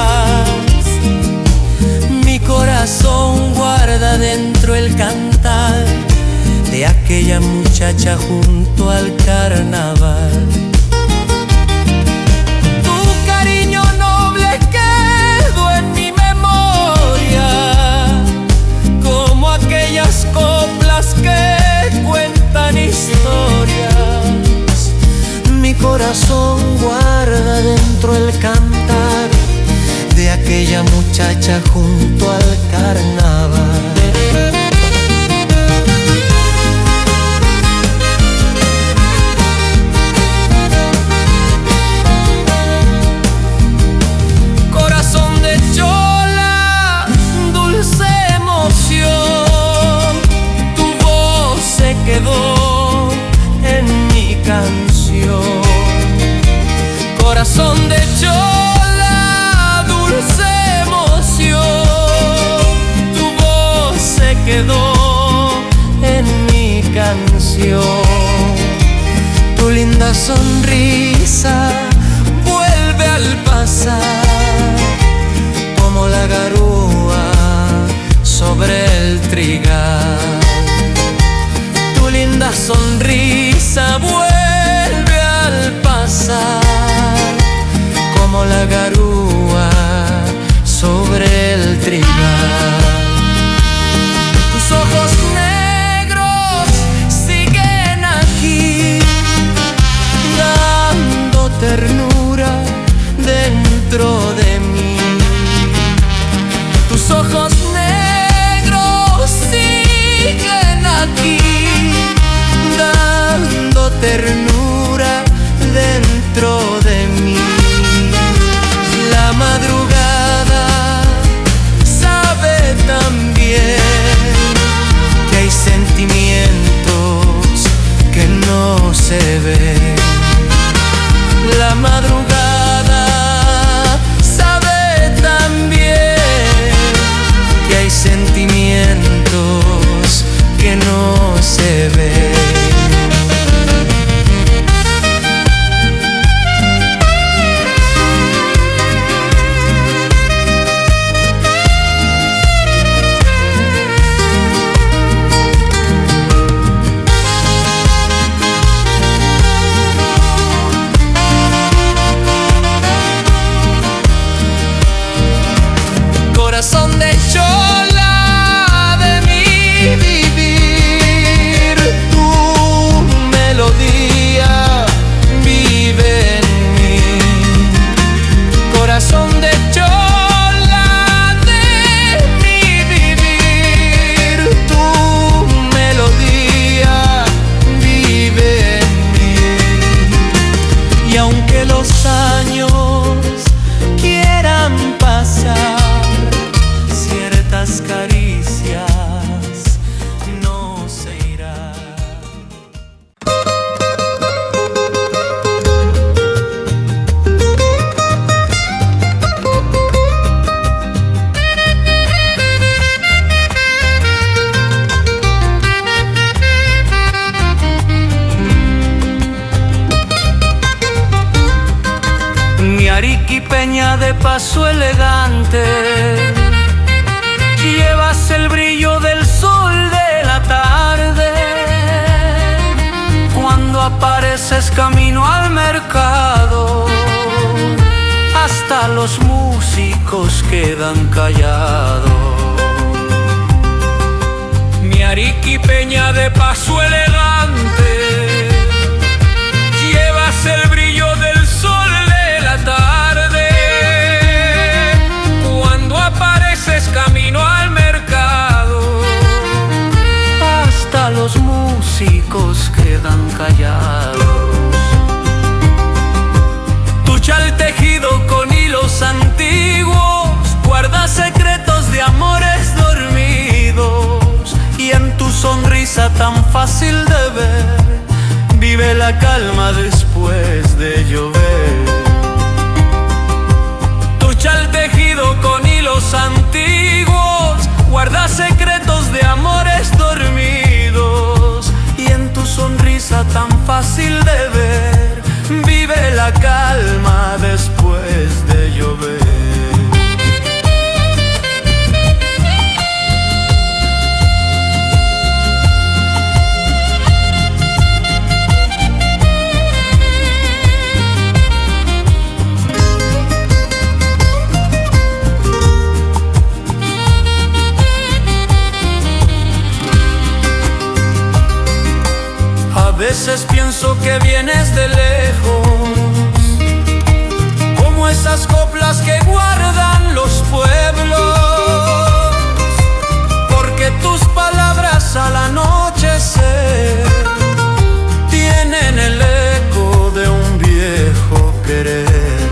Mi corazón guarda dentro el cantar de aquella muchacha junto al carnaval. Tu cariño noble quedó en mi memoria, como aquellas coplas que cuentan historias. Mi corazón guarda dentro el cantar de aquella muchacha junto al carnaval. Corazón de chola, dulce emoción, tu voz se quedó en mi canción. Corazón de chola, dulce emoción, tu voz se quedó en mi canción. Tu linda sonrisa vuelve al pasar, como la garúa sobre el trigal. Tu linda sonrisa vuelve al pasar, como la garúa sobre el trigal. Tus ojos negros siguen aquí, dando ternura dentro de mí. Tus ojos negros siguen aquí, dando ternura dentro de mí. La madrugada sabe también que hay sentimientos que no se ven. La madrugada sabe también que hay sentimientos que no se ven. Corazón de chola de mi vivir, tu melodía vive en mí. Corazón de chola de mi vivir, tu melodía vive en mí. Y aunque los años quieran pasar, ciertas caricias no se irán. Mi ariquipeña de paso elegante, llevas el brillo del sol de la tarde. Cuando apareces camino al mercado, hasta los músicos quedan callados. Mi arequipeña de paso elegante, llevas el brillo del sol de la tarde. Cuando apareces camino al mercado, hasta los músicos quedan callados. tu chal tejido con hilos antiguos guarda secretos de amores dormidos. Y en tu sonrisa tan fácil de ver vive la calma después de llover. Tu chal tejido con hilos antiguos guarda secretos de amores dormidos. Y en tu sonrisa tan fácil de ver vive la calma después de llover. A veces pienso que vienes de lejos, como esas coplas que guardan los pueblos, porque tus palabras al anochecer tienen el eco de un viejo querer.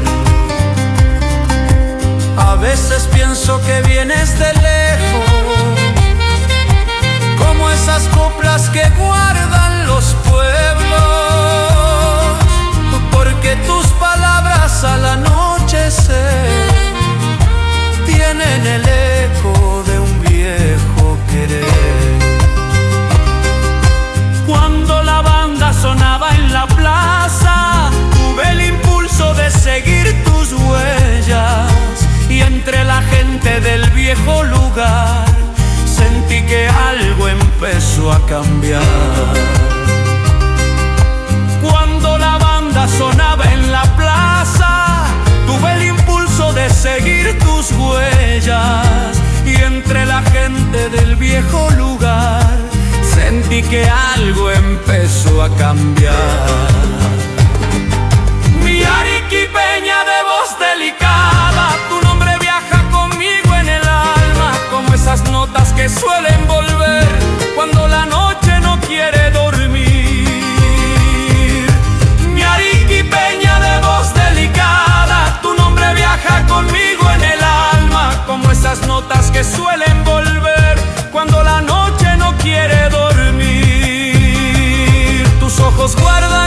A veces pienso que vienes de lejos, como esas coplas que guardan los pueblos, porque tus palabras al anochecer tienen el eco de un viejo querer. Cuando la banda sonaba en la plaza, tuve el impulso de seguir tus huellas, y entre la gente del viejo lugar sentí que algo empezó a cambiar. Cuando la banda sonaba en la plaza, tuve el impulso de seguir tus huellas, y entre la gente del viejo lugar sentí que algo empezó a cambiar. Mi arequipeña de voz delicada, tu nombre viaja conmigo en el alma, como esas notas que suelen volver cuando la noche no quiere dormir. Mi arequipeña de voz delicada, tu nombre viaja conmigo en el alma, como esas notas que suelen volver cuando la noche no quiere dormir. Tus ojos guardan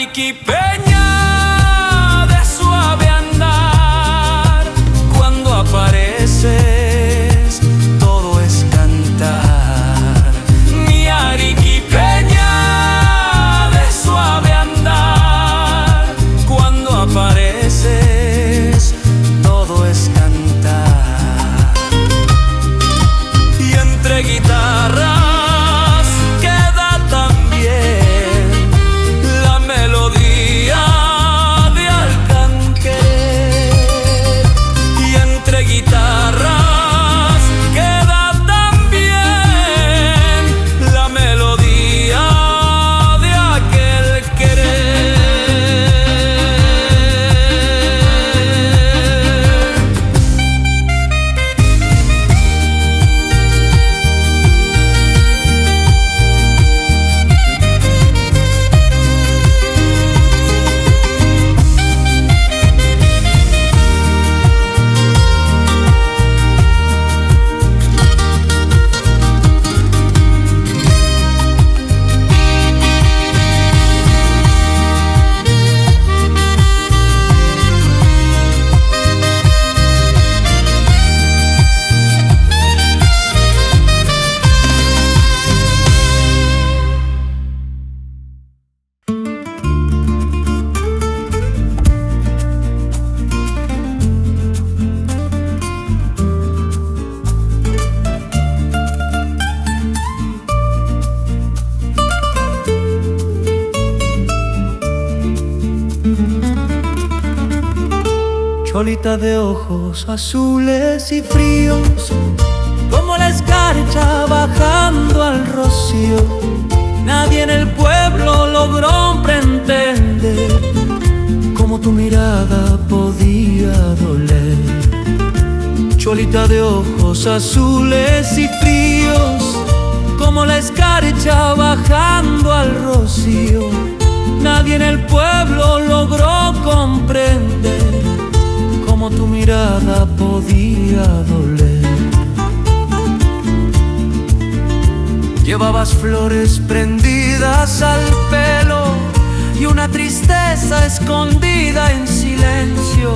arequipeña de suave andar, cuando apareces todo es cantar. Mi arequipeña de suave andar, cuando apareces todo es cantar. Y entre guitarras Cholita de ojos azules y fríos, como la escarcha bajando al rocío. Nadie en el pueblo logró pretender cómo tu mirada podía doler. Cholita de ojos azules y fríos, como la escarcha bajando al rocío. Nadie en el pueblo logró comprender cómo tu mirada podía doler. Llevabas flores prendidas al pelo y una tristeza escondida en silencio,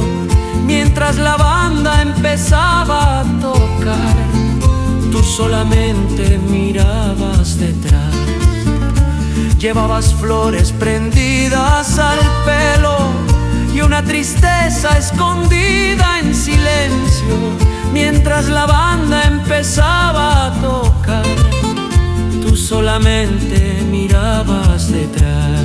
mientras la banda empezaba a tocar. Tú solamente mirabas detrás. Llevabas flores prendidas al pelo y una tristeza escondida en silencio, mientras la banda empezaba a tocar. Tú solamente mirabas detrás.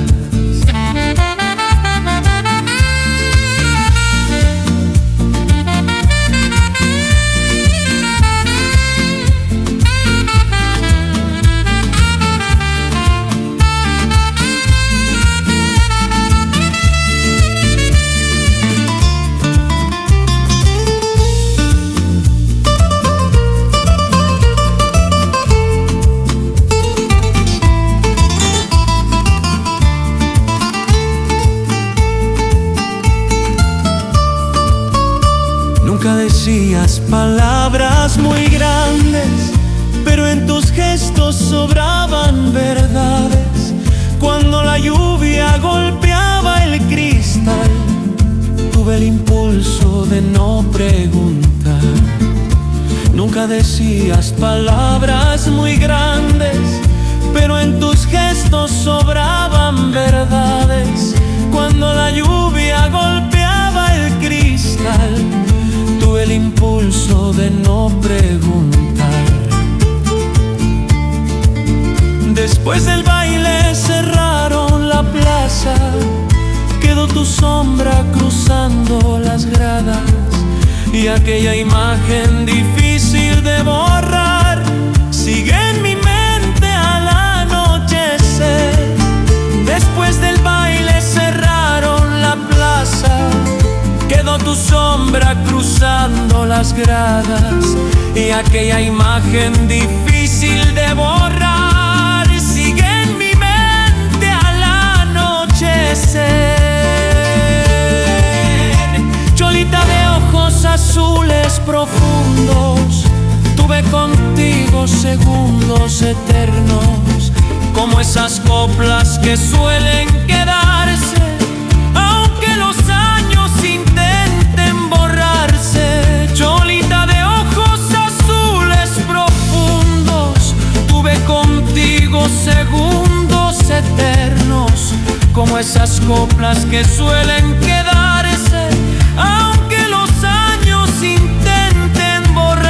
Nunca decías palabras muy grandes, pero en tus gestos sobraban verdades. Cuando la lluvia golpeaba el cristal, tuve el impulso de no preguntar. Nunca decías palabras muy grandes, pero en tus gestos sobraban verdades. Cuando la lluvia golpeaba el cristal, tuve el impulso de no preguntar. Después del baile cerraron la plaza, quedó tu sombra cruzando las gradas, y aquella imagen difícil de borrar sigue en mi mente al anochecer. Después del baile cerraron la plaza, quedó tu sombra cruzando las gradas, y aquella imagen difícil de borrar sigue en mi mente al anochecer. Cholita de ojos azules profundos, tuve contigo segundos eternos, como esas coplas que suelen quedarse palabras que suelen quedarse, aunque los años intenten borrarse.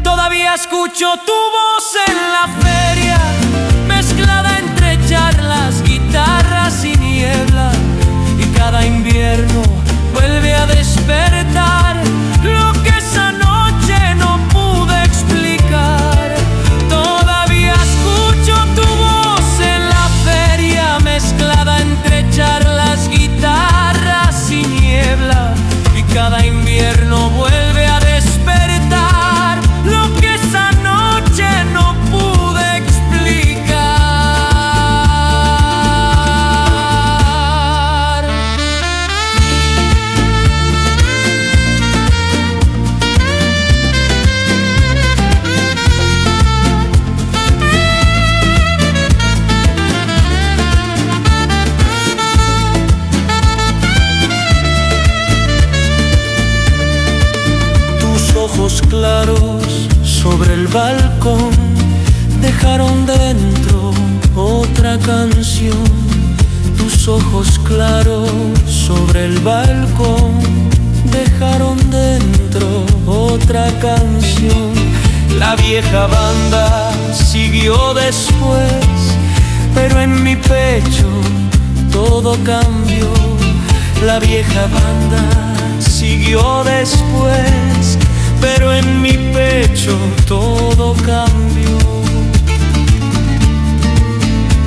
Todavía escucho tu voz en la feria, mezclada entre charlas, guitarras y niebla, y cada invierno vuelve a despertar lo que esa noche no pude explicar. Todavía escucho tu voz en la feria, mezclada entre charlas, guitarras y niebla, y cada invierno vuelve a despertar lo que esa noche no pude explicar. Tus ojos claros sobre el balcón dejaron dentro otra canción. Tus ojos claros sobre el balcón dejaron dentro otra canción. La vieja banda siguió después, pero en mi pecho todo cambió. La vieja banda siguió después, pero en mi pecho todo cambió.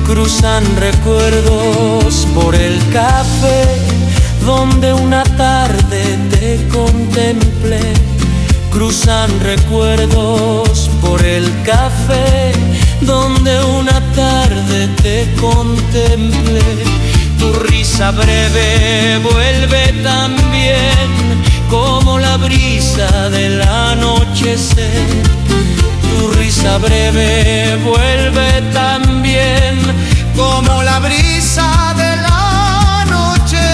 Cruzan recuerdos por el café donde una tarde te contemplé. Cruzan recuerdos por el café donde una tarde te contemplé. Tu risa breve vuelve también como la brisa del anochecer. Tu risa breve vuelve también como la brisa del anochecer.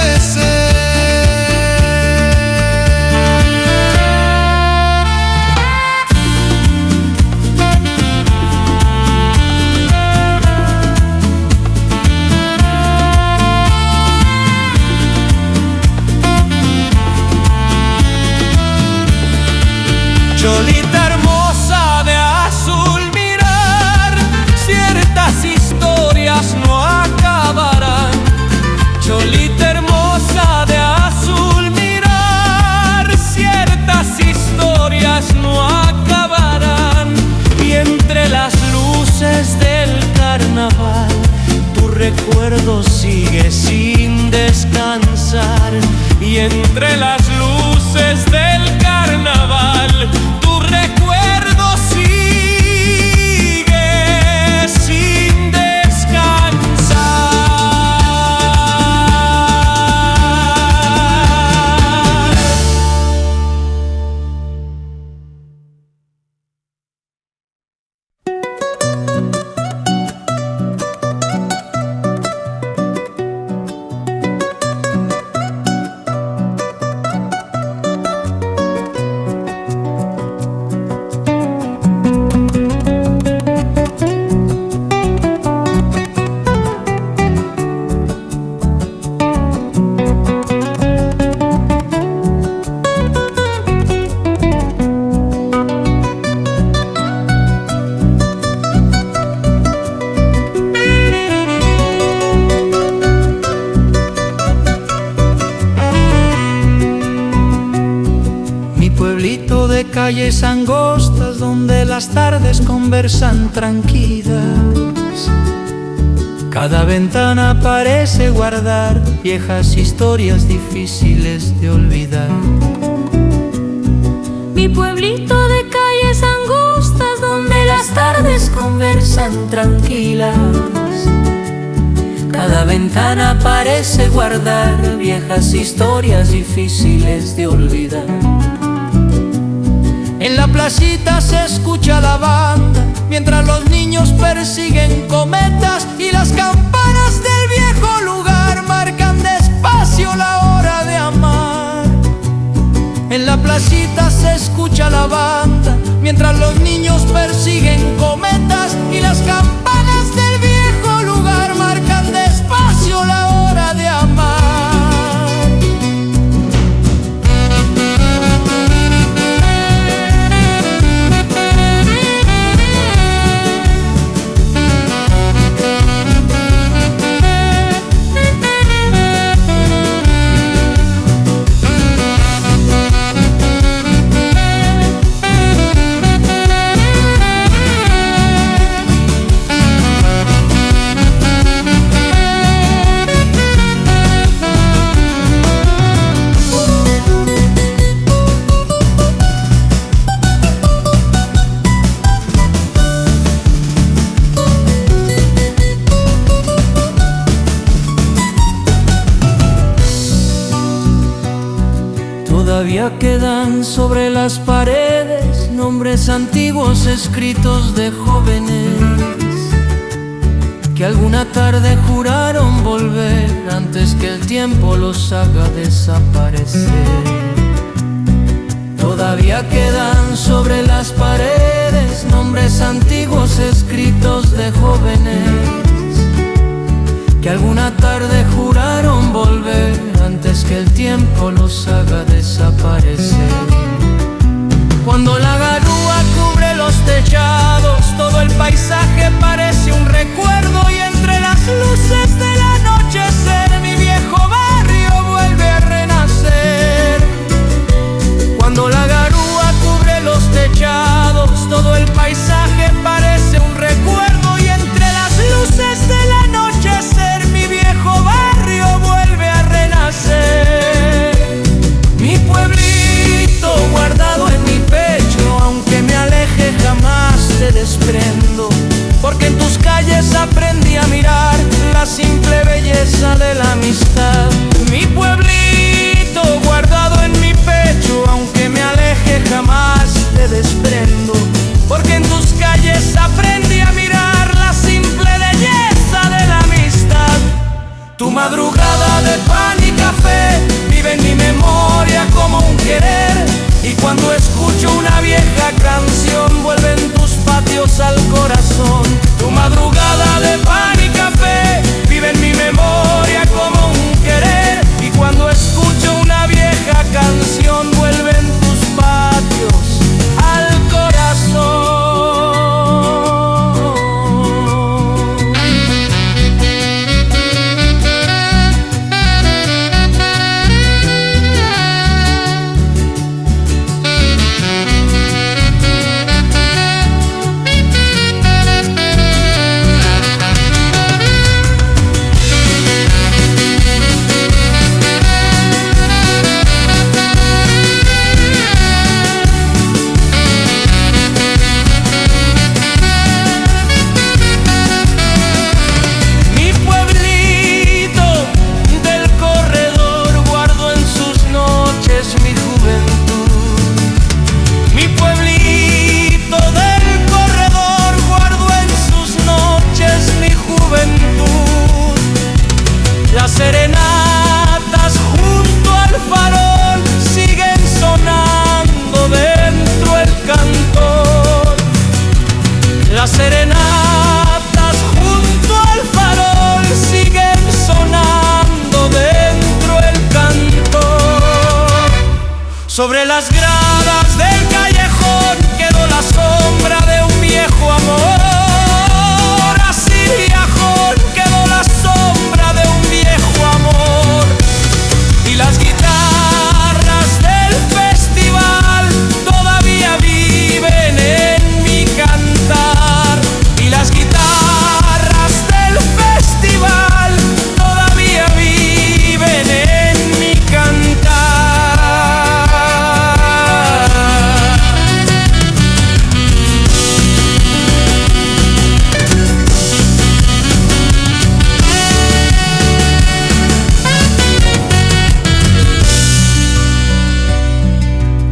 Cholita hermosa de azul mirar, ciertas historias no acabarán. Cholita hermosa de azul mirar, ciertas historias no acabarán. Y entre las luces del carnaval, tu recuerdo sigue sin descansar. Y entre las luces del carnaval, tu recuerdo sigue sin descansar. Calles angostas donde las tardes conversan tranquilas. Cada ventana parece guardar viejas historias difíciles de olvidar. Mi pueblito de calles angostas donde las tardes conversan tranquilas. Cada ventana parece guardar viejas historias difíciles de olvidar. En la placita se escucha la banda mientras los niños persiguen cometas y las campanas del viejo lugar marcan despacio la hora de amar. En la placita se escucha la banda mientras los niños persiguen cometas y las campanas del viejo Todavía quedan sobre las paredes nombres antiguos escritos de jóvenes que alguna tarde juraron volver antes que el tiempo los haga desaparecer. Todavía quedan sobre las paredes nombres antiguos escritos de jóvenes que alguna tarde juraron volver antes que el tiempo los haga desaparecer. Cuando la garúa cubre los techados, todo el paisaje parece un recuerdo, y entre las luces del anochecer mi viejo barrio vuelve a renacer. Cuando la garúa cubre los techados, todo el paisaje parece un recuerdo, y entre las luces del anochecer mi viejo barrio vuelve a renacer. Mi pueblito guardado en mi pecho, aunque me aleje jamás te desprendo, porque en tus calles aprendí a mirar la simple belleza de la amistad. Mi pueblito guardado en mi pecho, aunque me aleje jamás te desprendo, porque en tus calles aprendí a mirar la simple belleza de la amistad. Tu madrugada de pan y café vive en mi memoria como un querer, y cuando escucho una vieja canción vuelven tus patios al corazón. Tu madrugada de pan y café vive en mi memoria como un querer, y cuando escucho una vieja canción vuelven tus patios al corazón. Las serenatas junto al farol siguen sonando dentro el cantor. Las serenatas junto al farol siguen sonando dentro el cantor. Sobre las gradas del callejón quedó la sombra de un viejo amor. Así viajón quedó la sombra de un viejo amor, y las guitarras del festival todavía viven en mi cantar, y las guitarras del festival todavía viven en mi cantar.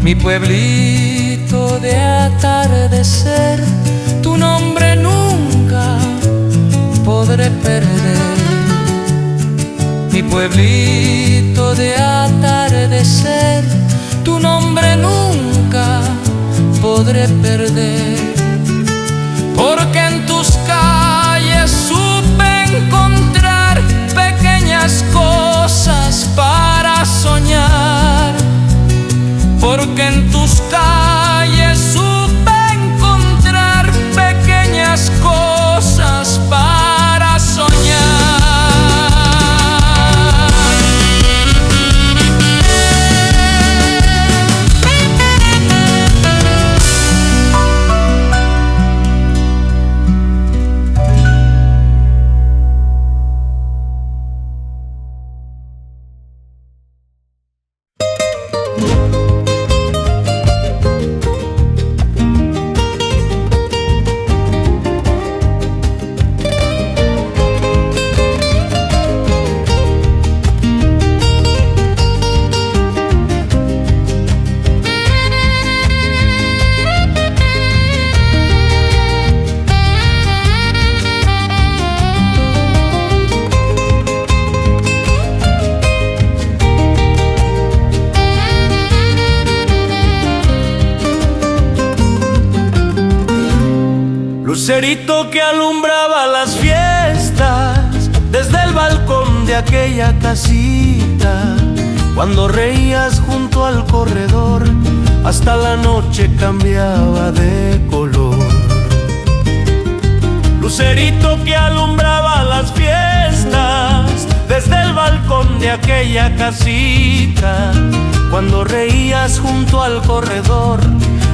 Mi pueblito de atardecer, tu nombre nunca podré perder. Mi pueblito de atardecer, tu nombre nunca podré perder, porque en tus calles supe encontrar pequeñas cosas para soñar. Porque en tus calles supe encontrar pequeñas cosas para soñar. Lucerito que alumbraba las fiestas desde el balcón de aquella casita. Cuando reías junto al corredor, hasta la noche cambiaba de color. Lucerito que alumbraba las fiestas desde el balcón de aquella casita. Cuando reías junto al corredor,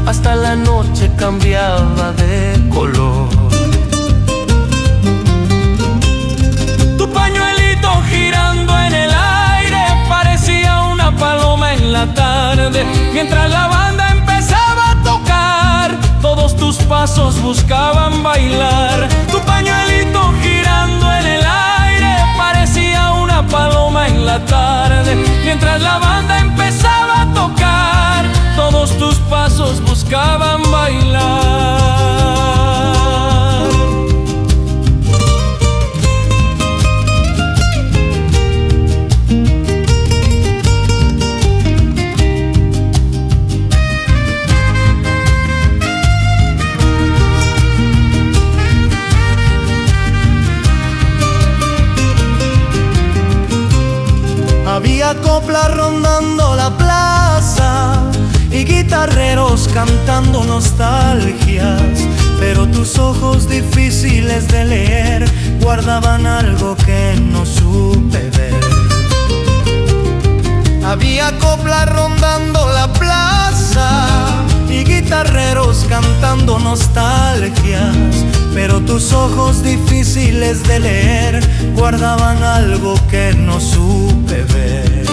hasta la noche cambiaba de color. Tu pañuelito girando en el aire parecía una paloma en la tarde. Mientras la banda empezaba a tocar, todos tus pasos buscaban bailar. Tu pañuelito girando en el aire parecía una paloma en la tarde. Mientras la banda empezaba a tocar, todos tus pasos buscaban bailar. Había coplas rondando la plaza y guitarreros cantando nostalgias, pero tus ojos difíciles de leer guardaban algo que no supe ver. Había coplas rondando la plaza y guitarreros cantando nostalgias, pero tus ojos difíciles de leer guardaban algo que no supe ver.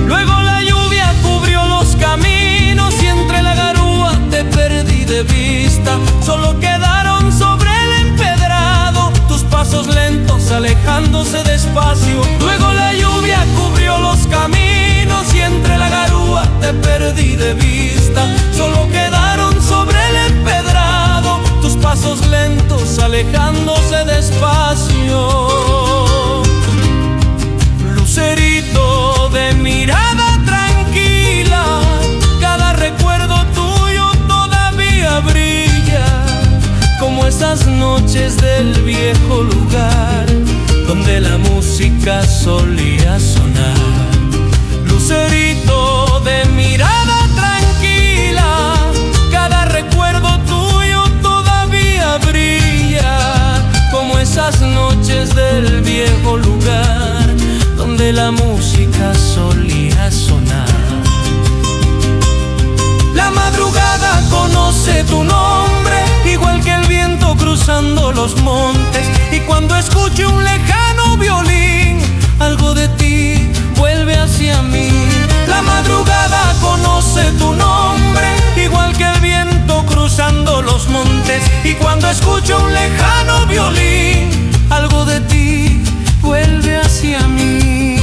Luego la lluvia cubrió los caminos y entre la garúa te perdí de vista. Solo quedaron sobre el empedrado tus pasos lentos alejándose despacio. Luego la lluvia cubrió los caminos y entre la garúa te perdí de vista. Solo quedaron sobre el empedrado tus pasos lentos alejándose despacio. Lucerito de mirada tranquila, cada recuerdo tuyo todavía brilla, como esas noches del viejo lugar donde la música solía sonar. Lucerito de mirada tranquila, cada recuerdo tuyo todavía brilla, como esas noches del viejo lugar donde la música solía sonar. La madrugada conoce tu nombre, igual que el viento cruzando los montes. Y cuando escuche un lejano violín, algo de ti vuelve hacia mí. La madrugada conoce tu nombre, igual que el viento cruzando los montes. Y cuando escuche un lejano violín, algo de ti vuelve hacia mí.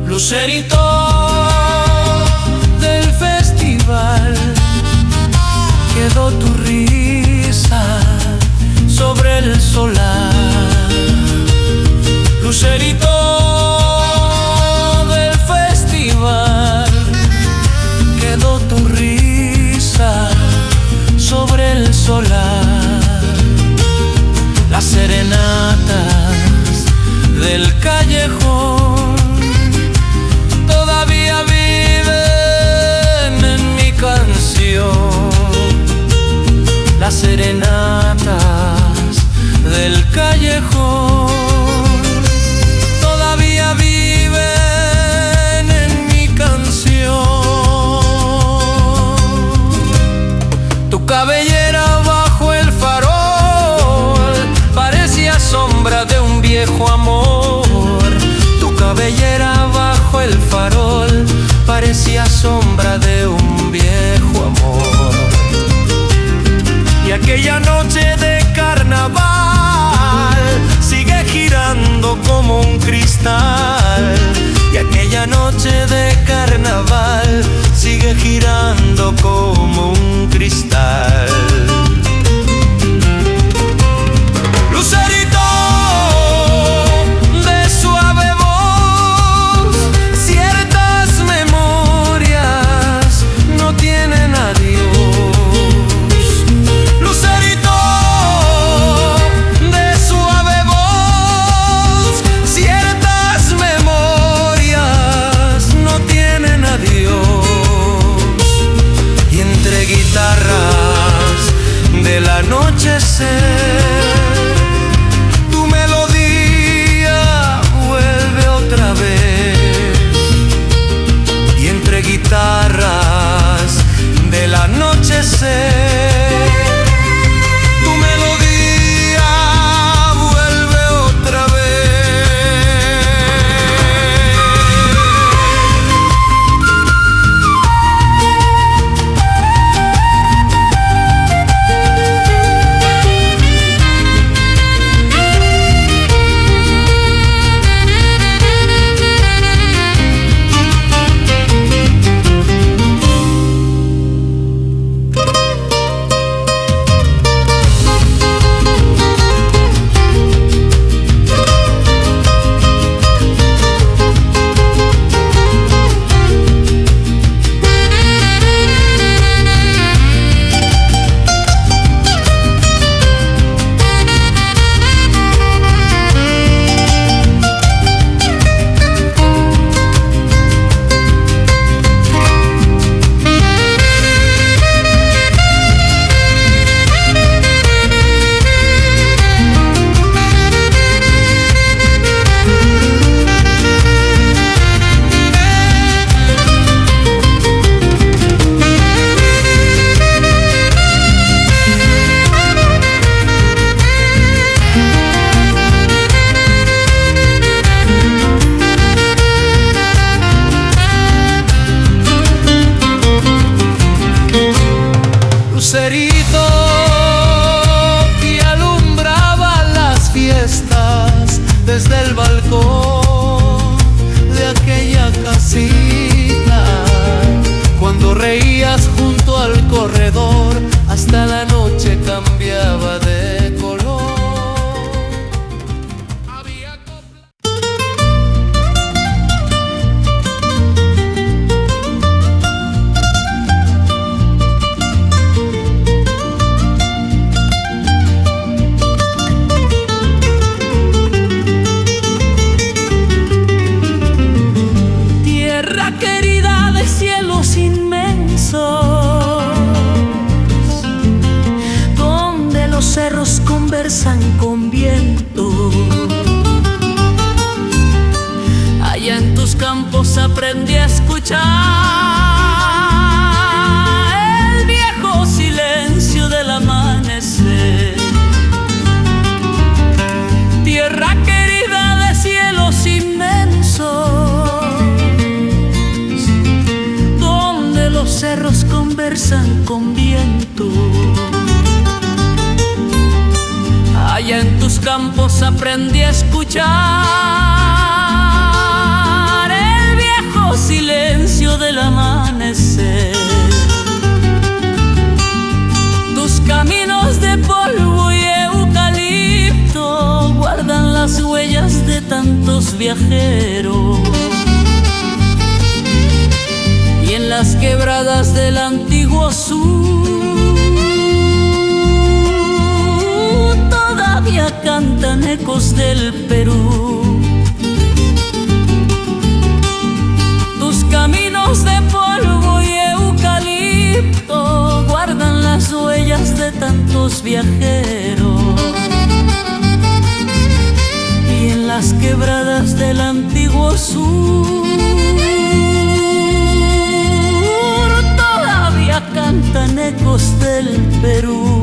Lucerito del festival, quedó tu risa sobre el solar. Lucerito del festival, quedó tu risa sobre el solar. Las serenatas del callejón todavía viven en mi canción. Las serenatas del callejón todavía viven en mi canción. Tu cabellera bajo el farol parecía sombra de un viejo amor. Tu cabellera bajo el farol parecía sombra de un viejo amor. Y aquella noche de carnaval sigue girando como un cristal. Y aquella noche de carnaval sigue girando como un cristal. Lucerito de suave voz, ciertas memorias no tienen anochecer, tu melodía vuelve otra vez, y entre guitarras del anochecer, tu melodía vuelve otra vez. Lucerito que alumbraba las fiestas desde el balcón de aquella casita, cuando reías junto al corredor, hasta la noche cambiaba de color. Cerros conversan con viento. Allá en tus campos aprendí a escuchar el viejo silencio del amanecer. Tierra querida de cielos inmensos, donde los cerros conversan con viento. Allá en tus campos aprendí a escuchar el viejo silencio del amanecer. Tus caminos de polvo y eucalipto guardan las huellas de tantos viajeros. Y en las quebradas del antiguo sur todavía cantan ecos del Perú. Tus caminos de polvo y eucalipto guardan las huellas de tantos viajeros. Y en las quebradas del antiguo sur todavía cantan ecos del Perú.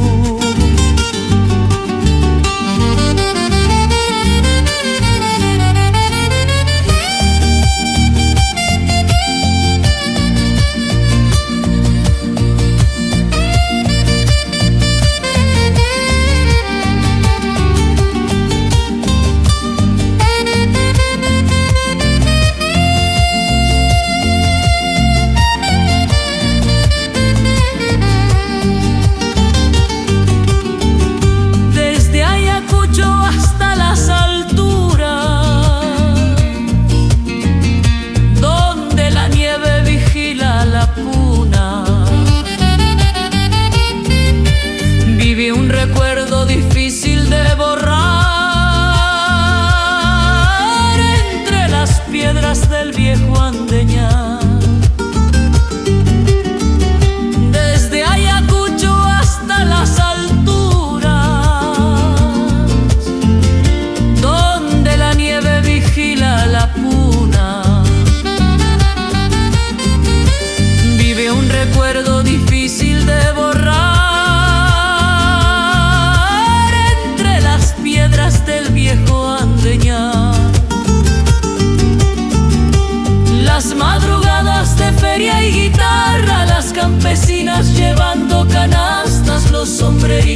Desde Ayacucho hasta las alturas,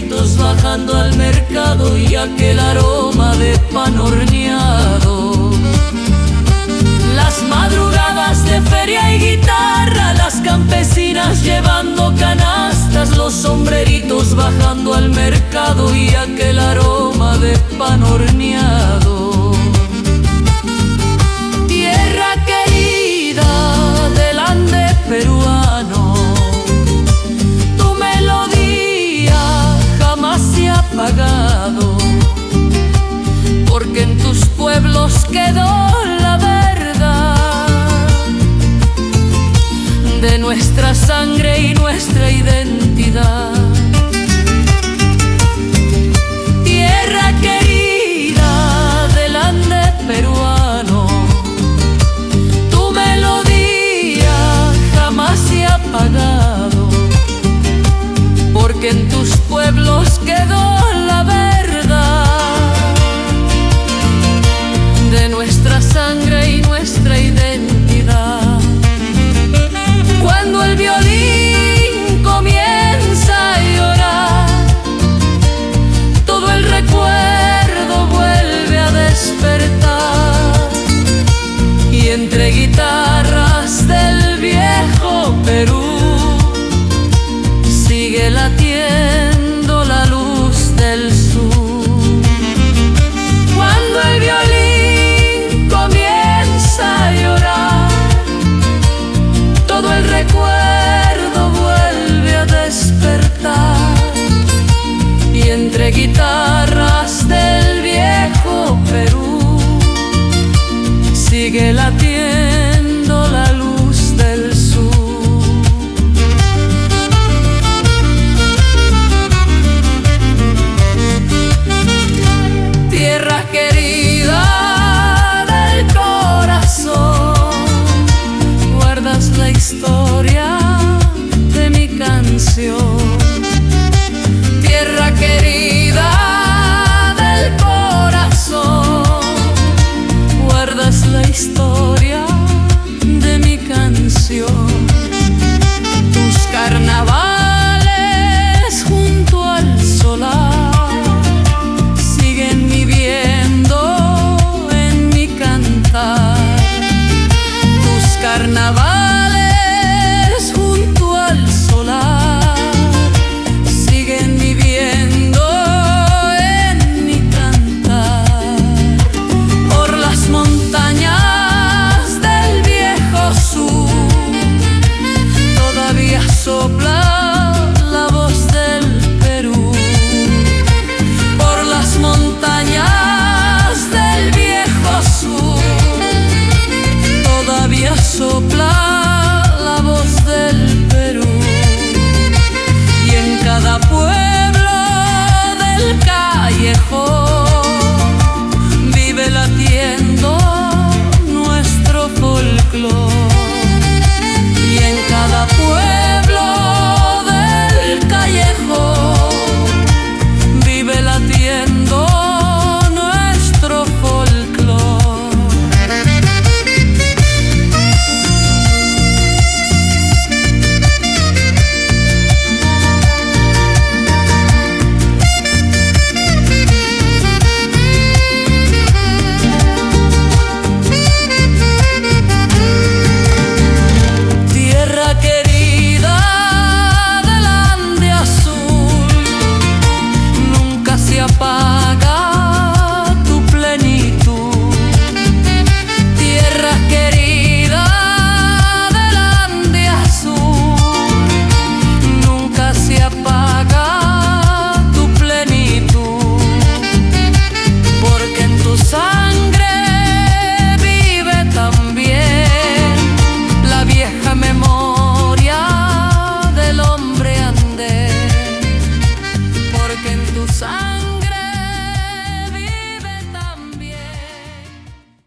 sombreritos bajando al mercado y aquel aroma de pan horneado. Las madrugadas de feria y guitarra, las campesinas llevando canastas, los sombreritos bajando al mercado y aquel aroma de pan horneado. Tierra querida del Ande peruano, tu melodía jamás se ha apagado, porque en tus pueblos quedó la verdad de nuestra sangre y nuestra identidad. Tierra querida del Ande peruano, tu melodía jamás se ha apagado, porque en tus pueblos quedó la verdad de nuestra sangre y nuestra identidad. Cuando el violín comienza a llorar, todo el recuerdo vuelve a despertar, y entre guitarras del viejo Perú sigue latiendo la luz del sur. Cuando el violín comienza a llorar, todo el recuerdo vuelve a despertar, y entre guitarras del viejo Perú sigue latiendo